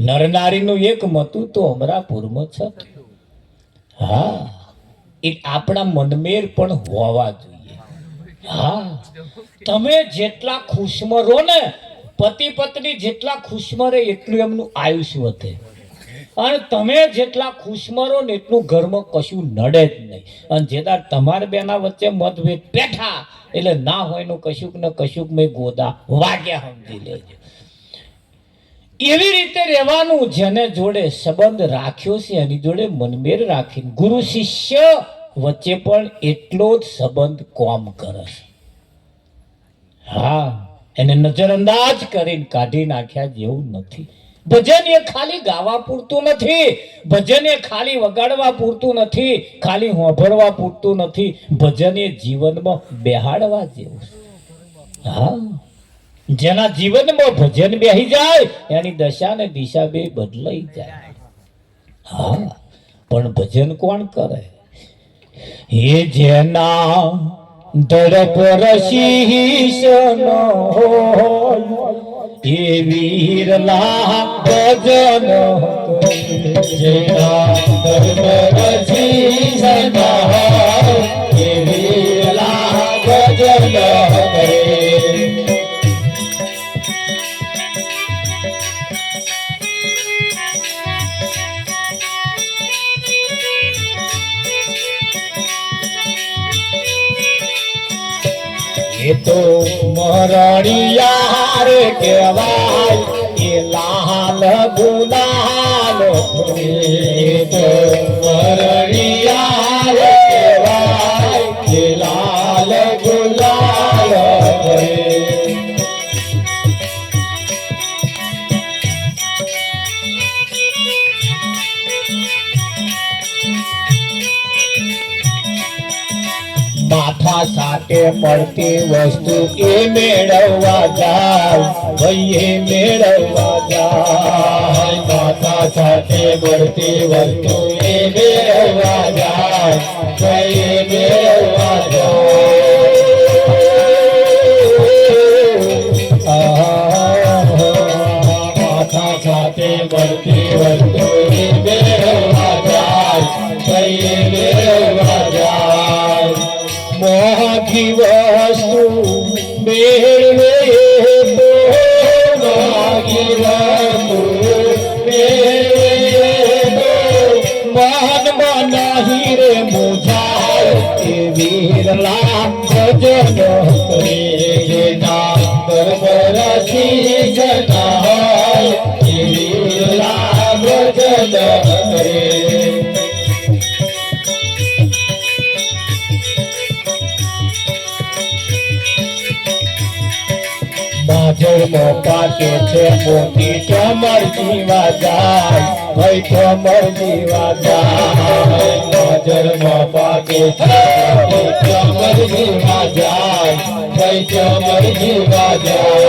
નર નારીનું એક મતું તો અમરાપુરમાં છતું. હા, એ આપણા મનમેર પણ હોવા જોઈએ. હા, તમે જેટલા ખુશમાં રહો ને, પતિ પત્ની જેટલા ખુશમાં રહે એટલું એમનું આયુષ્ય વધે. અને તમે જેટલા ખુશમાં રહો ને એટલું ઘરમાં કશું નડે જ નહીં. અને જેદાર તમારા બેના વચ્ચે મતભેદ બેઠા એટલે ના હોય નું કશુંક ને કશુંક મેં ગોદા વાગ્યા સમજી લેજો. એવી રીતે રહેવાનું. જેને જોડે સંબંધ રાખ્યો છે એની જોડે મનમેર રાખીને ગુરુ શિષ્ય વચ્ચે પણ એટલો જ સંબંધ કોમ કરે છે. હા, એને નજરઅંદાજ કરીને કાઢી નાખ્યા જેવું નથી. ભજન એ ખાલી ગાવા પૂરતું નથી, ભજન એ ખાલી વગાડવા પૂરતું નથી, ખાલી હોંભળવા પૂરતું નથી. ભજન એ જીવનમાં બેહાડવા જેવું. હા, જેના જીવનમાં ભજન બેહી જાય એની દશા ને દિશા બે બદલાઈ જાય. હા, પણ ભજન કોણ કરે? એ જેના ધડપ રશીશ ન હોય એ વીરલા ભજન. જેના ધડપ રશીશ ન હોય એ વીરલા ભજન કરે. એ તો મરણિયા રે કહેવાય, એ લાલ ગુલાલ. એ તો મરણિયા રે કહેવાય, એ લાલ ગુલાલ. માથા સાથે મળતી વસ્તુ એ મેળવવા જાય, ભાઈ એ મેળવવા જાય. માથા સાથે મળતી વસ્તુ એ મેળવવા જાય, ભાઈ એ મેળવવા જાય. મળતી વસ્તુની મેળવવા જાય, કઈ મેળવવા જાય. મોહથી વસ્તુ મેળવે તો મોહથી વસ્તુ મેળવે તો મનમાં નહીં રે મૂંઝાય. એ વિરલા ભજન કરે જેના બરબરથી જનાય, એ વિરલા ભજન કરે. બાજરમાં પાકે છે મોતી કમર જીવા જાય, ભાઈ કમર જીવા જાય. બાજરમાં પાકે છે મોતી કમર જીવા જાય, ભાઈ કમર જીવા જાય.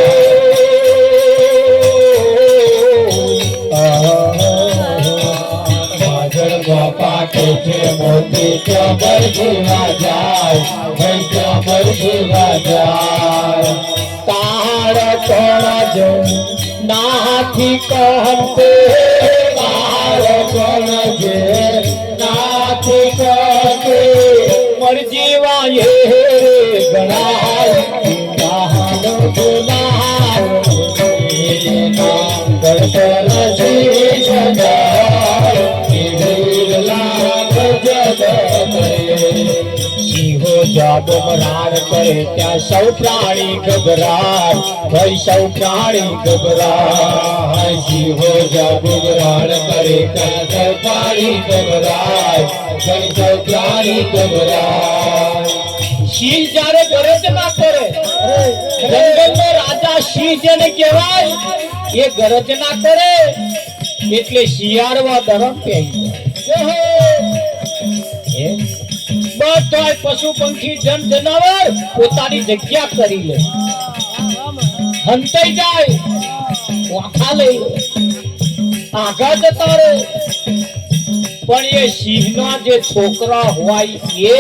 બાજરમાં પાકે છે મોતી કમર જીવા જાય, ભાઈ કમર જીવા જાય. તાળ કોણ જો નાથી કહતે, તાળ કોણ જે નાથી કહતે, મરજી વાયે ગણાય ગાહનો ગુનાહ ગણપરજી જગાય, વિરલા ભજન કરે. સિંહો જાબ મરાણ કરે ત્યાં સૌ પ્રાણી ગભરાય, ભાઈ સૌ પ્રાણી ગભરાય. સિંહો જાબ મરાણ કરે ત્યાં સૌ પ્રાણી ગભરાય, ભાઈ સૌ પ્રાણી ગભરાય. સિંહ જ્યારે ગર્જના કરે, જંગલનો રાજા સિંહ જેને કહેવાય, એ ગર્જના કરે એટલે શિયાળવા ધરમ પહેરી જાય. બધાય પશુ પંખી જન જનાવર પોતાની જગ્યા કરી લે, હંતાઈ જાય, વાંખા લઈ લે, આગળ જતા રહે. પણ એ સિંહના જે છોકરા હોય, એ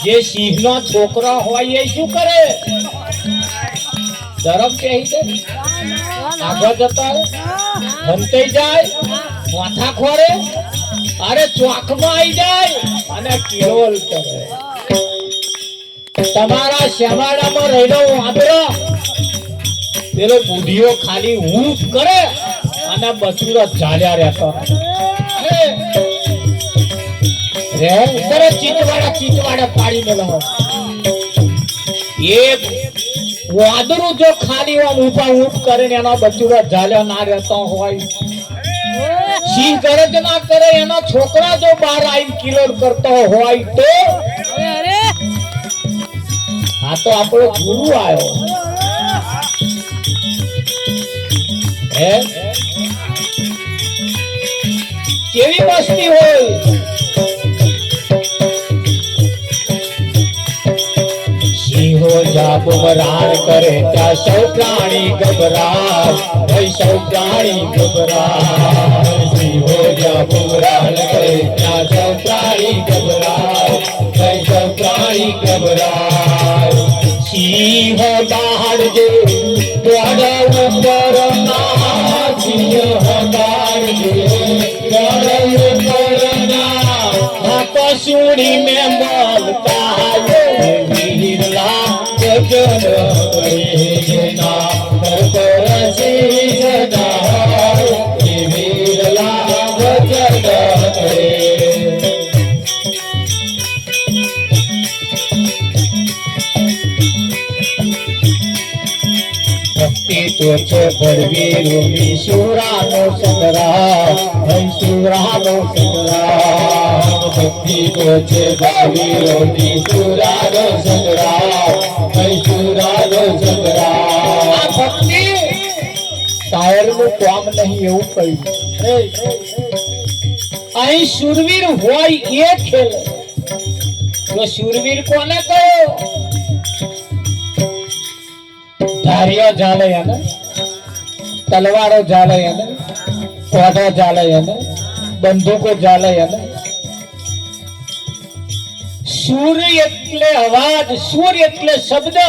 જે સિંહના છોકરા હોય એ શું કરે? ધરમ કહી દે, આગળ જતા રહે, હંતાઈ જાય, માથા ખોરે, અરે ચોકમાં આવી જાય અને કિલોલ કરે. તમારા શ્યામાડામાં રહેલો વાંદરો પેલો બુઢીઓ ખાલી ઊંઘ કરે અને બચુરો ચાલ્યા રહેતો રે. ચીચવાડા પાડી મેલો. એ વાંદરું જો ખાલી ઊંઘા ઊંઘ કરે ને એનો બચુરો ચાલ્યા ના રહેતો હોય, સિંહ ગરજ ના કરે, એના છોકરા જો બહાર આવીને કિલોલ કરતો હોય તો આ તો આપણો ગુરુ આવ્યો. કેવી મસ્તી હોય. સિંહો જાબ મરાણ કરે ત્યાં સૌ પ્રાણી ગભરાય, ભાઈ સૌ પ્રાણી ગભરાય. સિંહો જાબ મરાણ કરે ત્યાં સૌ પ્રાણી ગભરાય, ભાઈ સૌ પ્રાણી ગભરાય. સિંહ દાડજે દોડ ઉપર ના, સિંહ દાડજે દોડ ઉપર ના, કસુડી મે બોલતા વિરલા ભજન કરે જેના બરબરથી જનાય, વિરલા ભજન કરે. ભક્તિ તો છે ભરવીરોની સુરાનો સંગ્રામ, સુરાનો સંગ્રામ. ભક્તિ તો છે ભરવીરોની સુરાનો સંગ્રામ, સુરાનો સંગ્રામ. આ ભક્તિ કાયરનું કામ નહીં એવું કહ્યું. અહીં શૂરવીર હોય એ ખેલે. તો શૂરવીર કોને કહ્યો? ધારિયો ચાલે એને, તલવારો ચાલે એને, કોઢો ચાલે એને, બંદૂકો ચાલે એને. સૂર એટલે અવાજ, સૂર એટલે શબ્દ.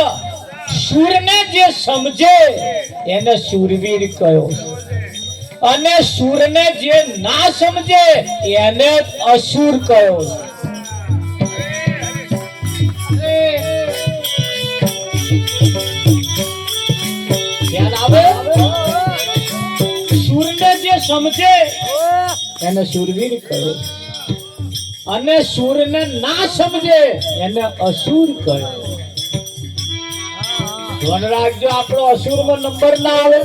સૂરને જે સમજે એને શૂરવીર કહ્યો. અને સુરને જે ના સમજે એને અસુર કહ્યો. ધ્યાન આવે? સુરને જે સમજે એને સુરવીર કહ્યો અને સુરને ના સમજે એને અસુર કહ્યો. ધ્યાન રાખજો, આપણો અસુરમાં નંબર ના આવે.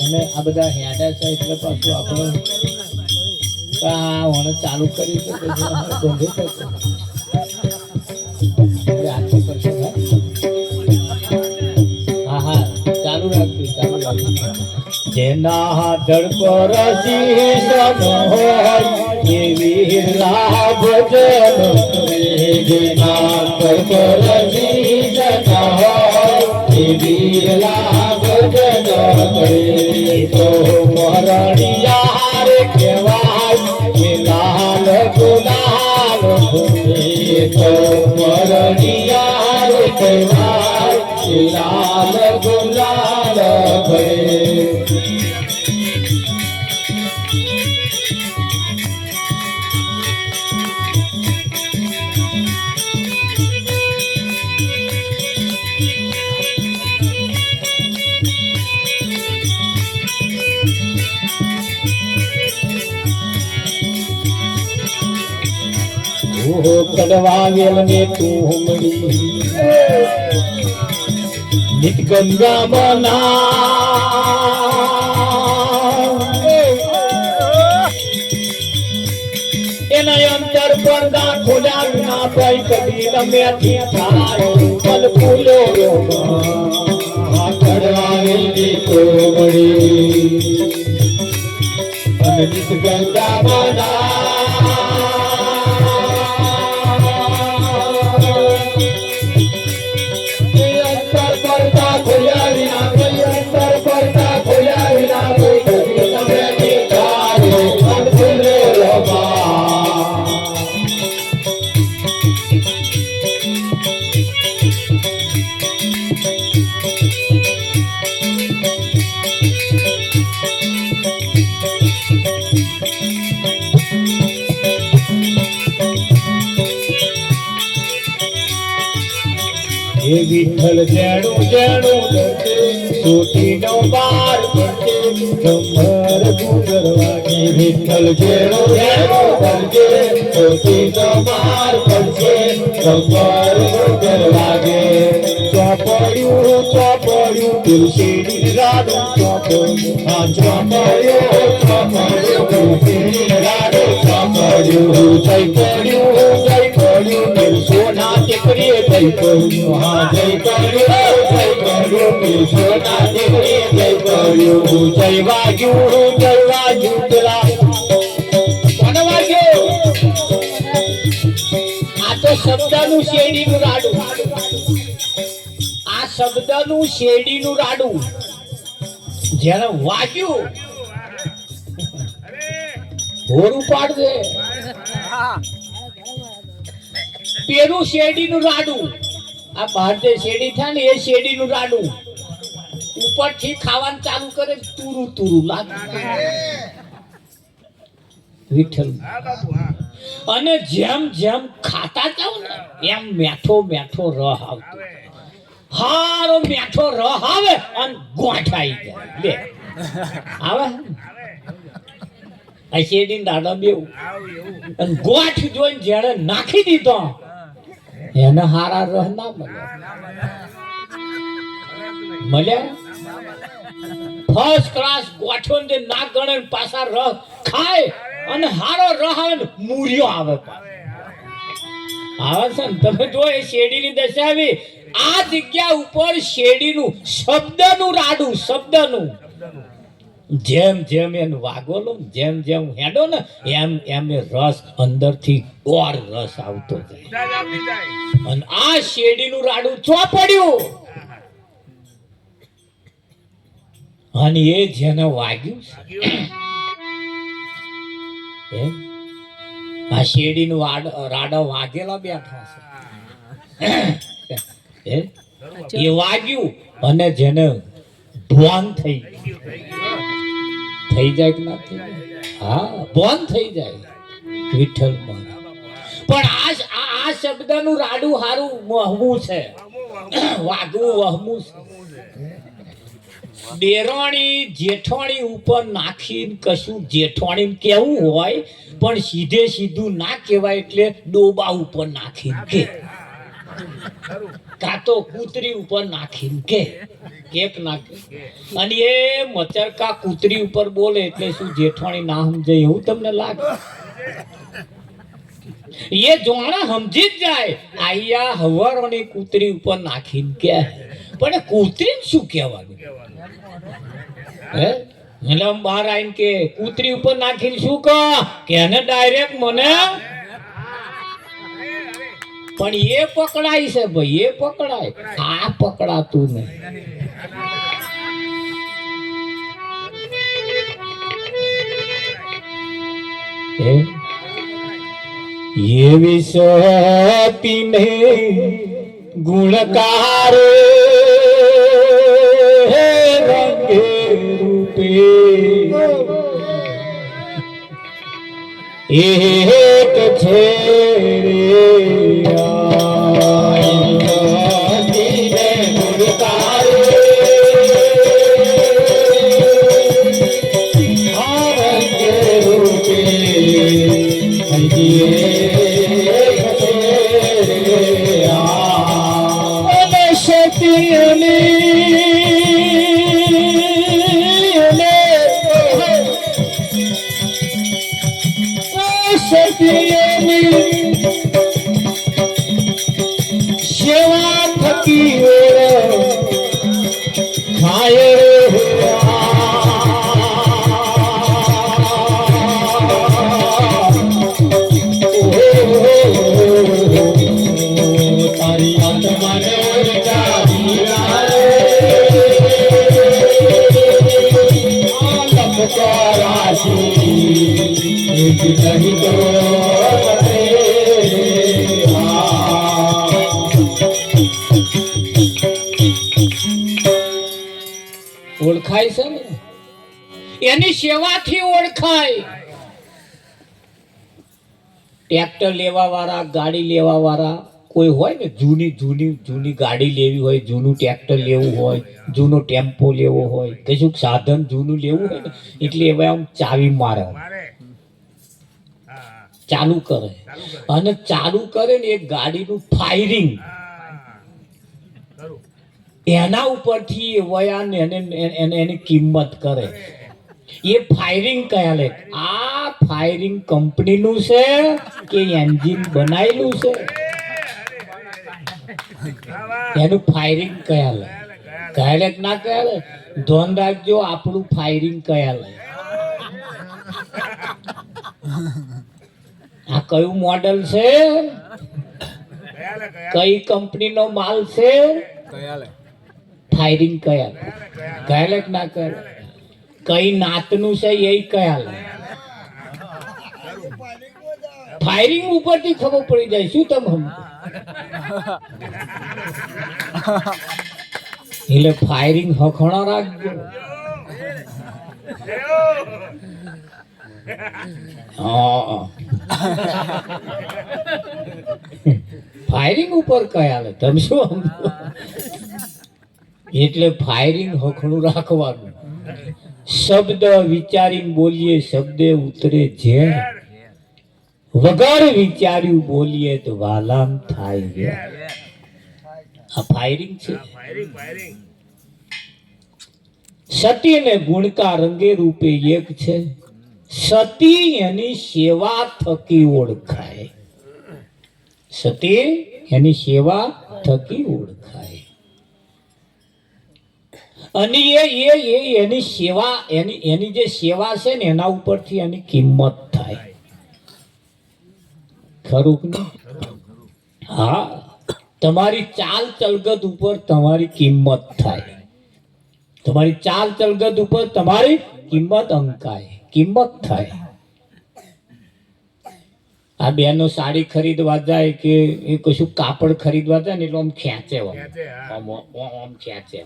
અને આ બધા હેડા છે એટલે પાછું આપણે ચાલુ કર્યું છે ધંધો કરશે. હા હા ચાલુ રાખજો, ચાલુ રાખજો. જેના ધડકો રસી હોય એવી લાભ જેના ધડકો રસી હોય એવી લાભ તો મરણિયા રે કહેવાય લાલ ગુલાલ તો મરણિયા રે કહેવાય લાલ ગુલાલ ભરે. કડવા વેલ ને તુમડી નિત ગંગા બના એના અંતર પડદા ખોલ્યા વિના પૈ કદી રમ્યાથી થાય ફલ ફૂલો કડવા વેલ ને તુમડી અને નિત ગંગા બના વિઠ્ઠલ જેણું જેણું સોટી નો બાર ગમર ગુજર વાગે. વિઠ્ઠલ જેણું જેણું સોટી નો બાર પડશે ગમર ગુજર વાગે. ચોપડ્યું તુલસીની રાડું ચોપડ્યું તુલસીની રાડું ચોપડ્યું જઈ પડ્યું સોના ટેકરીએ જઈ પડ્યું. હા જઈ પડ્યું સોના ટેકરીએ જઈ પડ્યું. જય વાગ્યું પેલા કોને વાગ્યું? આ તો શબ્દનું શેરડીનું રાડું. આ શબ્દનું શેરડીનું રાડું જેને વાગ્યું હોરું પાડશે. પેલું શેરડીનું રાડું, આ બહાર જે શેરડી થાય ને એ શેરડીનું રાડું ઉપરથી ખાવાનું ચાલુ કરે તુરું તુરું લાગે. વિઠ્ઠલ અને જેમ જેમ ખાતા જાવ ને એમ મેઠો મેઠો રહ આવતો. હારો મેઠો રહ આવે અને ગોઠ આવી જાય. લે આવે આ શેરડી દાડા બેવું અને ગોઠ જોઈને જેને નાખી દીધો એને હારા રહ ના મળ્યા. ફર્સ્ટ ક્લાસ ગોઠો ના ગણે પાછા રહ ખાય અને હારો રહાવે ને મૂર્યો આવે આવે છે ને તમે જો એ શેરડીની દશા આવી આ જગ્યા ઉપર શેરડીનું શબ્દનું રાડું શબ્દનું જેમ જેમ એનું વાગોલો જેમ જેમ હેડો ને એમ એમ એ રસ અંદરથી ઓર રસ આવતો જાય અને આ શેરડીનું રાડું ચો પડ્યું અને એ જેને વાગ્યું છે આ શેરડીનું રાડા વાગેલા બેઠા છે એ વાગ્યું અને જેને ભોન થઈ જાય કે ના થઈ હા ભોન થઈ જાય વિઠ્ઠલ પણ આ શબ્દનું રાડું હારું વહમું છે વાગવું વહમું છે દેરાણી જેઠાણી ઉપર નાખીને કશું જેઠાણી કેવું હોય પણ સીધે સીધું ના કહેવાય એટલે ડોબા ઉપર નાખીને કે કાં તો કૂતરી ઉપર નાખીને કે કેક નાખે અને એ મચરકા કૂતરી ઉપર બોલે એટલે શું જેઠાણી ના સમજે એવું તમને લાગે એ જોણા સમજી જ જાય આયા હવારોની કૂતરી ઉપર નાખીને કે પણ કૂતરી શું કહેવાનું હે એટલે બહાર આવીને કે કૂતરી ઉપર નાખીને શું કહો કે એને ડાયરેક્ટ મને પણ એ પકડાય છે ભાઈ એ પકડાય આ પકડાતું નહીં એવી સતીને ગુણકાર રંગે રૂપે એક છે સેવા થકી ખાય તારી આત્માને ઓળખાય છે ને એની સેવાથી ઓળખાય ટ્રેક્ટર લેવા વાળા ગાડી લેવા વાળા કોઈ હોય ને જૂની ગાડી લેવી હોય જૂનું ટ્રેક્ટર લેવું હોય જૂનો ટેમ્પો લેવો હોય કશું સાધન જૂનું લેવું હોય ને એટલે એવા આમ ચાવી મારે ચાલુ કરે અને ચાલુ કરે ને એક ગાડીનું ફાયરિંગ એના ઉપરથી વયા ને એની કિંમત કરે એ ફાયરિંગ કયા લે આ ફાયરિંગ કંપનીનું છે કે એન્જિન બનાવેલું છે એનું ફાયરિંગ કયા લે કયા ના કયા લે ધોન રાખજો આપણું ફાયરિંગ કયા લે આ કયું મોડેલ છે કઈ કંપનીનો માલ છે ફાયરિંગ કયા કયા ના કયા કઈ નાતનું છે એ કયા લે ફાયરિંગ ઉપરથી ખબર પડી જાય શું તમે એટલે ફાયરિંગ હખણા રાખજો ફાયરિંગ ઉપર કયા લે તમે શું એટલે ફાયરિંગ હખણું રાખવાનું શબ્દ વિચારીને બોલીએ શબ્દે ઉતરે ઝેર વગર વિચાર્યું બોલીએ તો વાલામ થાય આ ફાયરિંગ છે સત્ય ને ગુણકા રંગે રૂપે એક છે સતી એની સેવા થકી ઓળખાય. સતી એની સેવા થકી ઓળખાય. અને એની સેવા એની જે સેવા છે ને એના ઉપરથી એની કિંમત થાય. ખરું કે નહીં? હા, તમારી ચાલ ચલગત ઉપર તમારી કિંમત થાય. તમારી ચાલ ચલગત ઉપર તમારી કિંમત અંકાય, કિંમત થાય. આ બેનો સાડી ખરીદવા જાય કે એ કશું કાપડ ખરીદવા જાય ને એટલે આમ ખેંચે, આમ ખેંચે,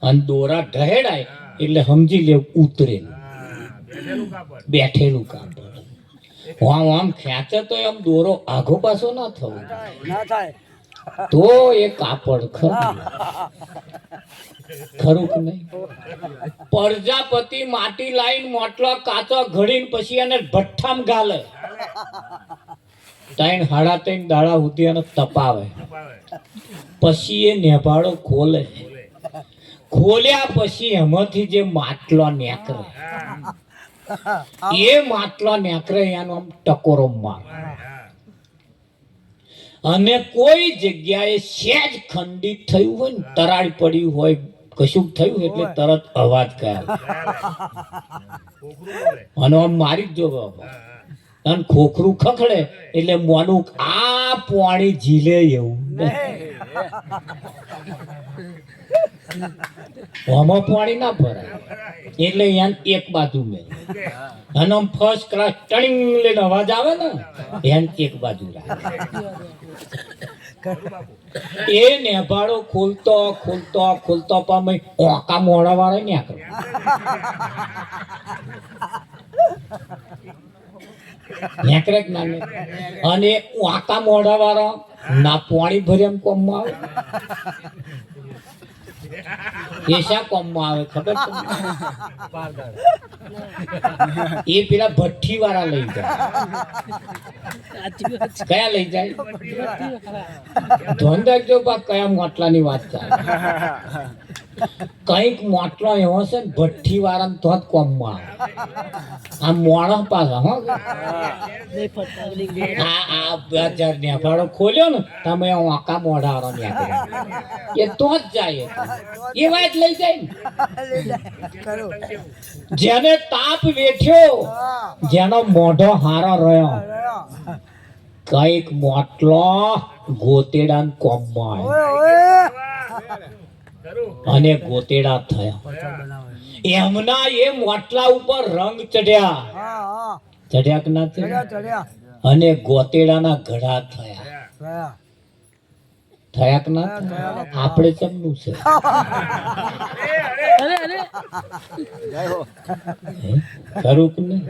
અને દોરા ઢહેડાય એટલે સમજી લે ઉતરે, બેઠેલું કાપડ. આમ ખેંચે તો એમ દોરો આઘો પાછો ના થવો તો એ કાપડ ખરું કે નહીં? પ્રજાપતિ માટી લાઈન મોટલો કાચો ઘડીને પછી એને ભઠ્ઠામાં ગાલે, 3-3.5 દાડા સુધી એને તપાવે, પછી એ નેભાડો ખોલે. ખોલ્યા પછી એમાંથી જે માટલો નીકળે એ માટલો નીકળે એનો આમ ટકોરો મારે. અને કોઈ જગ્યાએ સેજ ખંડિત થયું હોય ને, તરાડ પડ્યું હોય, કશું થયું એટલે તરત અવાજ કરે અને આમ મારી જ જો, અને ખોખરું ખખડે એટલે મોનું આ પાણી ઝીલે એવું આમાં પાણી ના ભરાય એટલે એને એક બાજુ મેં, અને આમ ફર્સ્ટ ક્લાસ ટણીંગ લઈને અવાજ આવે ને એને એક બાજુ રાખે. એ નેભાડો ખોલતો ખોલતો ખોલતો પામે ઓકા મોડા વાળા ને આકરો અને ઓકા મોડા વાળા ના પાણી ભર્યા કોમમાં આવે. એ શા કોમમાં આવે ખબર તમને? એ પેલા ભઠ્ઠી વાળા લઈ જાય. કયા લઈ જાય? ધોન રાખજો બા, કયા મોટલાની વાત ચાલે. કઈક મોટલો એવો છે ને ભઠ્ઠી વાળા તો જ કોમમાં આવે. આ મોણસ પાછા આ નેફાડો ખોલ્યો ને તમે આકા મોઢા એ તો જ જાય, એ વાત લઈ જાય ને. જેને તાપ વેઠ્યો, જેનો મોઢો હારો રહ્યો, કઈક મોટલો ગોતેડા કોમમાં અને ગોતેડા થયા. એમના એ મોટલા ઉપર રંગ ચડ્યા કે ના ચડ્યા? અને ગોતેડાના ઘડા થયા કે ના? આપણે ચમનું છે ખરું કે નહીં?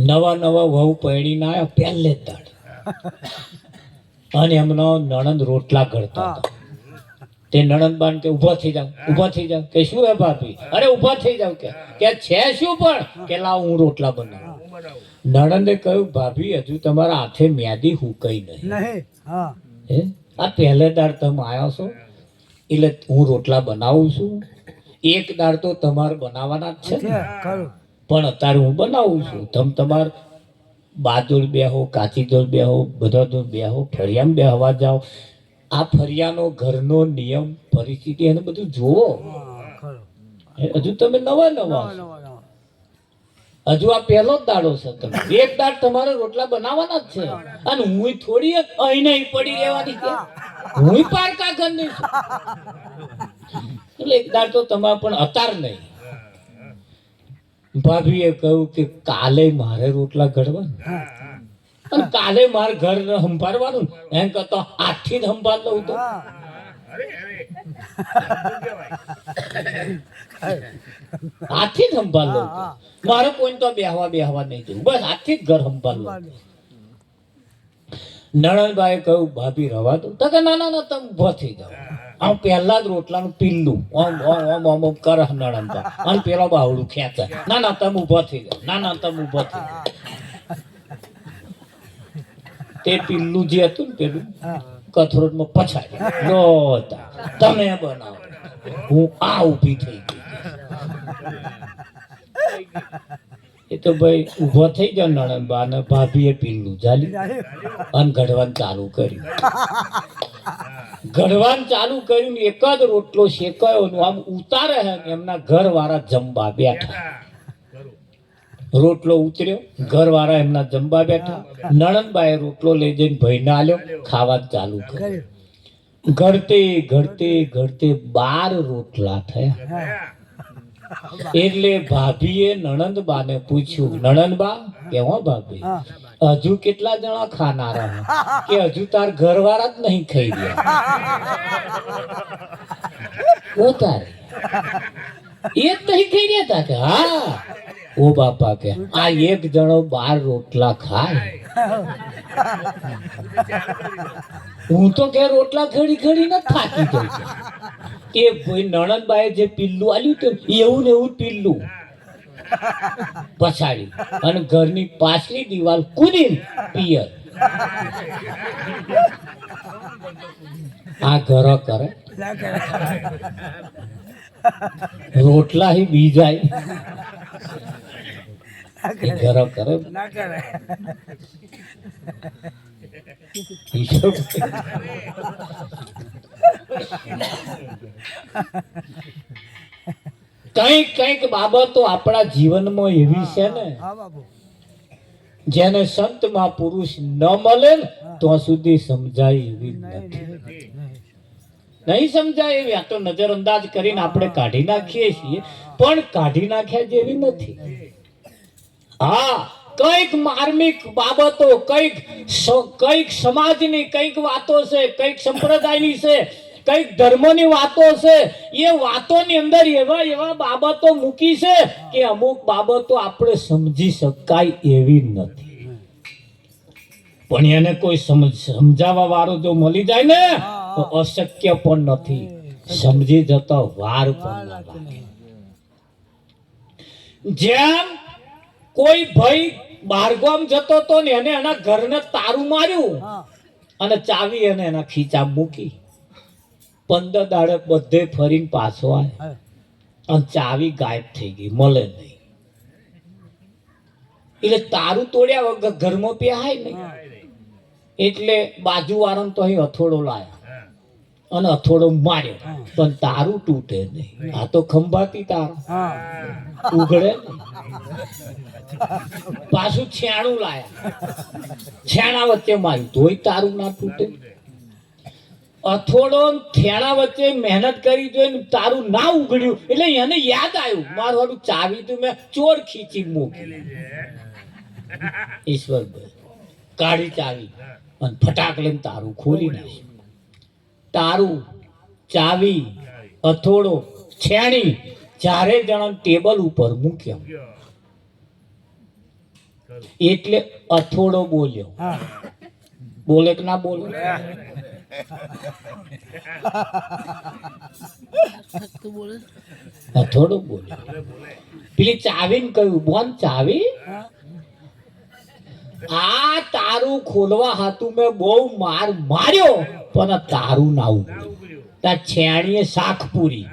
નવા નવા વહુ પૈણીને આવ્યા પહેલે દાડ, અને એમનો નણંદ રોટલા ઘડતા હતા. તે નણંદ બાન કે ઉભા થઈ જાવ, ઉભા થઈ જાવ. કે શું હે ભાભી? અરે ઉભા થઈ જાવ. કે છે શું? પણ કે લાવ હું રોટલા બનાવું. નણંદે કહ્યું ભાભી હજુ તમારા હાથે મ્યાદી હુકાઈ નહીં. આ પહેલે દાડ તમે આવ્યા છો એટલે હું રોટલા બનાવું છું. એક દાડ તો તમારે બનાવવાના જ છે, પણ અત્યારે હું બનાવું છું. તમે તમારે બાજોડ બેહો, કાચી જોડ બેહો, બધા જોડ બેહો, ફળિયામાં બેહવા જાઓ. આ ફરિયાનો ઘરનો નિયમ પરિસ્થિતિ એને બધું જુઓ. હજુ તમે નવા નવા, હજુ આ પહેલો જ દાડો છે. તમે એક દાડ તમારે રોટલા બનાવવાના જ છે. અને હું થોડી અહીં નહીં પડી રહેવાની છે, હું પારકા ઘર નહીં છું. એટલે એક દાડ તો તમારે પણ અતાર નહીં. ભાભીએ કહ્યું કે કાલે મારે રોટલા ઘડવાના, અને કાલે મારે ઘર સંભાળવાનું. એમ કરતો હાથથી જ સંભાળ લઉં તો હાથથી જ સંભાળ લઉં. મારે કોઈ તો બેહવા નહીં જોયું, બસ હાથથી જ ઘર સંભાળ લઉં. નણંદબાએ કહ્યું ભાભી રવા દો. તો કે ના ના ના, તમે ઉભા થઈ જાઓ. આમ પહેલા જ રોટલાનું પીલું ઓમ ઓમ ઓમ ઓમ કરે નણંદબા, અને પેલો બાવડું ખેંચે. ના ના તમે ઉભા થઈ જાઓ, ના ના તમે ઉભા થઈ જાઓ. તે પીલું જે હતું ને પેલું કથરોટમાં પછાડ્યું. તમે બનાવો, હું આ ઊભી થઈ ગઈ. એ તો ભાઈ ઊભો થઈ ગયો નણંદબા ને ભાભીએ પીલું ઝાલી અને ઘડવાનું ચાલુ કર્યું. ઘડવાનું ચાલુ કર્યું ને એક જ રોટલો શેકાયો ને આમ ઉતારે હે ને એમના ઘરવાળા જમવા બેઠા. રોટલો ઉતર્યો, ઘરવાળા એમના જમવા બેઠા. નણંદબાએ રોટલો લઈ જઈને ભાઈને આલ્યો, ખાવાનું ચાલુ કર્યું. ઘડતે ઘડતે ઘડતે 12 રોટલા થયા. એટલે ભાભીએ નણંદબાને પૂછ્યું, નણંદબા કે હો ભાભી હજુ કેટલા જણા ખાનારા હે? કે હજુ તાર ઘરવાળા જ નહીં ખાઈ રહ્યા. ઓ તારે એ જ નહીં ખાઈ રહ્યા તા? કે હા. ઓ બાપા કે આ એક જણો 12 રોટલા ખાય. હું તો કે રોટલા ખડી ખડી ન થાકી ગઈ. કે ભાઈ નણંદબાએ જે પિલ્લું આલ્યું તો એવું ને એવું પિલ્લું પછાડી અને ઘરની પાછલી દિવાલ કૂદી પિયર. આ ઘર કરે રોટલા હી બી જાય. ઘર કરે કઈક કઈક બાબતો આપણા જીવનમાં એવી છે ને જેને સંત મહાપુરુષ ન મળે ને તો સુધી સમજાય એવી નથી. નહીં સમજાય એવી આ તો નજરઅંદાજ કરીને આપણે કાઢી નાખીએ છીએ, પણ કાઢી નાખ્યા જેવી નથી. હા, કઈક માર્મિક બાબતો, કઈક સમાજની કઈક વાતો છે, કઈક સંપ્રદાયની છે, કઈક ધર્મની વાતો છે. એ વાતોની અંદર એવા એવા બાબતો મૂકી છે કે અમુક બાબતો આપણે સમજી શકાય એવી નથી. પણ એને કોઈ સમજાવવા વાળો જો મળી જાય ને તો અશક્ય પણ નથી. સમજી જતો વાર પણ ના લાગે. જેમ કોઈ ભાઈ બહારગામ જતો તો ને એને એના ઘરને તારું માર્યું અને ચાવી એને એના ખીચા મૂકી. 15 દાડે બધે ફરીને પાછો આવ્યો અને ચાવી ગાયબ થઈ ગઈ, મળે નહીં. એટલે તારું તોડ્યા વગર ઘરમાં પહેરાય નહીં. એટલે બાજુવાળાને તો અહીં હથોડો લાયા અને હથોડો માર્યો, પણ તારું તૂટે નહીં. આ તો ખંભાતી તાર ઉઘડે. પાછું છેણું લાયા, છેણા વચ્ચે માર્યું તોય તારું ના તૂટે. અથોડો થેણા વચ્ચે મહેનત કરી જોઈને તારું ના ઉઘડ્યું એટલે એને યાદ આવ્યું મારું ચાવી તો મેં ચોર ખીચી મૂકી. ઈશ્વરભાઈ કાઢી ચાવી અને ફટાક લઈને તારું ખોલી નાખ્યું. તારું, ચાવી, અથોડો, છેણી ચારે જણા ટેબલ ઉપર મૂક્યો. એટલે અથોડો બોલ્યો. બોલે કે ના બોલે? અથોડો બોલ્યો. પેલી ચાવીને કહ્યું, બોન ચાવી, આ તારું ખોલવા હાથું મેં બહુ માર્યો પણ તારું ના ઉગડ્યું. તાર છેણીએ શાખ પૂરી.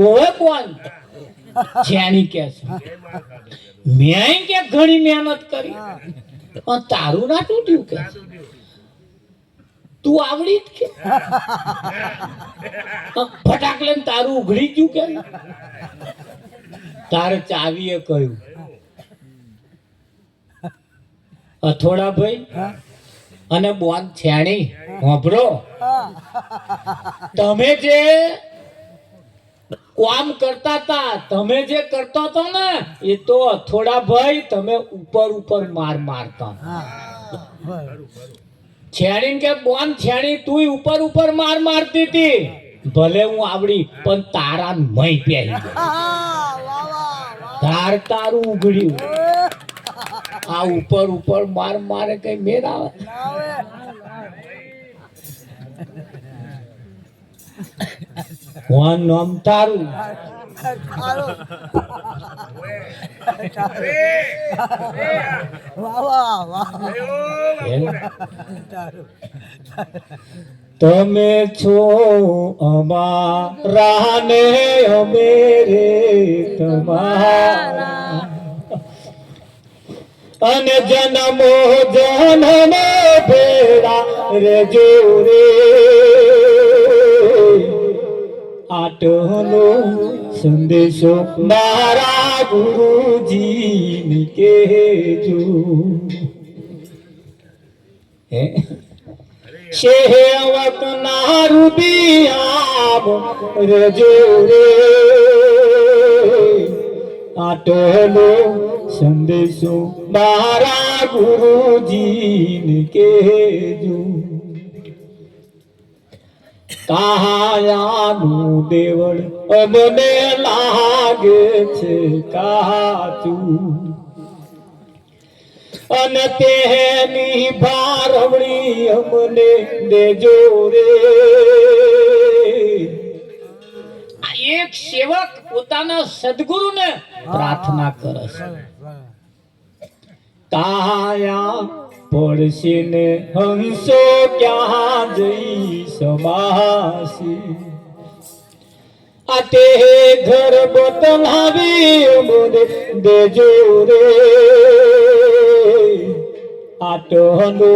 ઓવે કોણ? છેણી કે છે મેં કે ઘણી મહેનત કરી પણ તારું ના તૂટ્યું. કે તું આવડી જ કે ફટાક લઈને તારું ઉઘડી ગયું. કે તારે ચાવીએ કહ્યું, અથોડા ભાઈ અને બોન છેણી હોભરો, તમે જે કામ કરતા હતા, તમે જે કરતો હતો ને એ તો અથોડા ભાઈ તમે ઉપર ઉપર મારતા. છેણી કે બોન છેણી તું ઉપર ઉપર મારતી હતી. ભલે હું આવડી પણ તારા મય પહેરી તારું ઉઘડ્યું. આ ઉપર ઉપર મારે કઈ મેર આવે? કોણ નામ તારું? તમે છો અમારા ને અમે રે તમારા. અને જન્મો જન્મ ભેળા રેજો રે આટલો સંદેશો મારા ગુરુજી કહેજો હે સેવક ના રૂપિયા રજો રે આટલો સંદેશો મારા ગુરુજી કહેજો કાયાનું દેવળ અમને લાગે છે કાચું અને તેની ભારવણી અમને દેજો રે આ એક સેવક પોતાના સદગુરુને પ્રાર્થના કરે છે કાયા પડશે ને હંસો ક્યાં જઈ સમાસી આ તે ઘર બતલાવી મને દેજો રે આટલો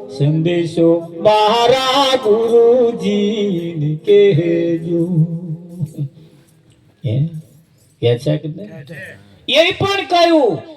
સંદેશો મારા ગુરુજી કહેજો કે છે કે એ પણ કહ્યું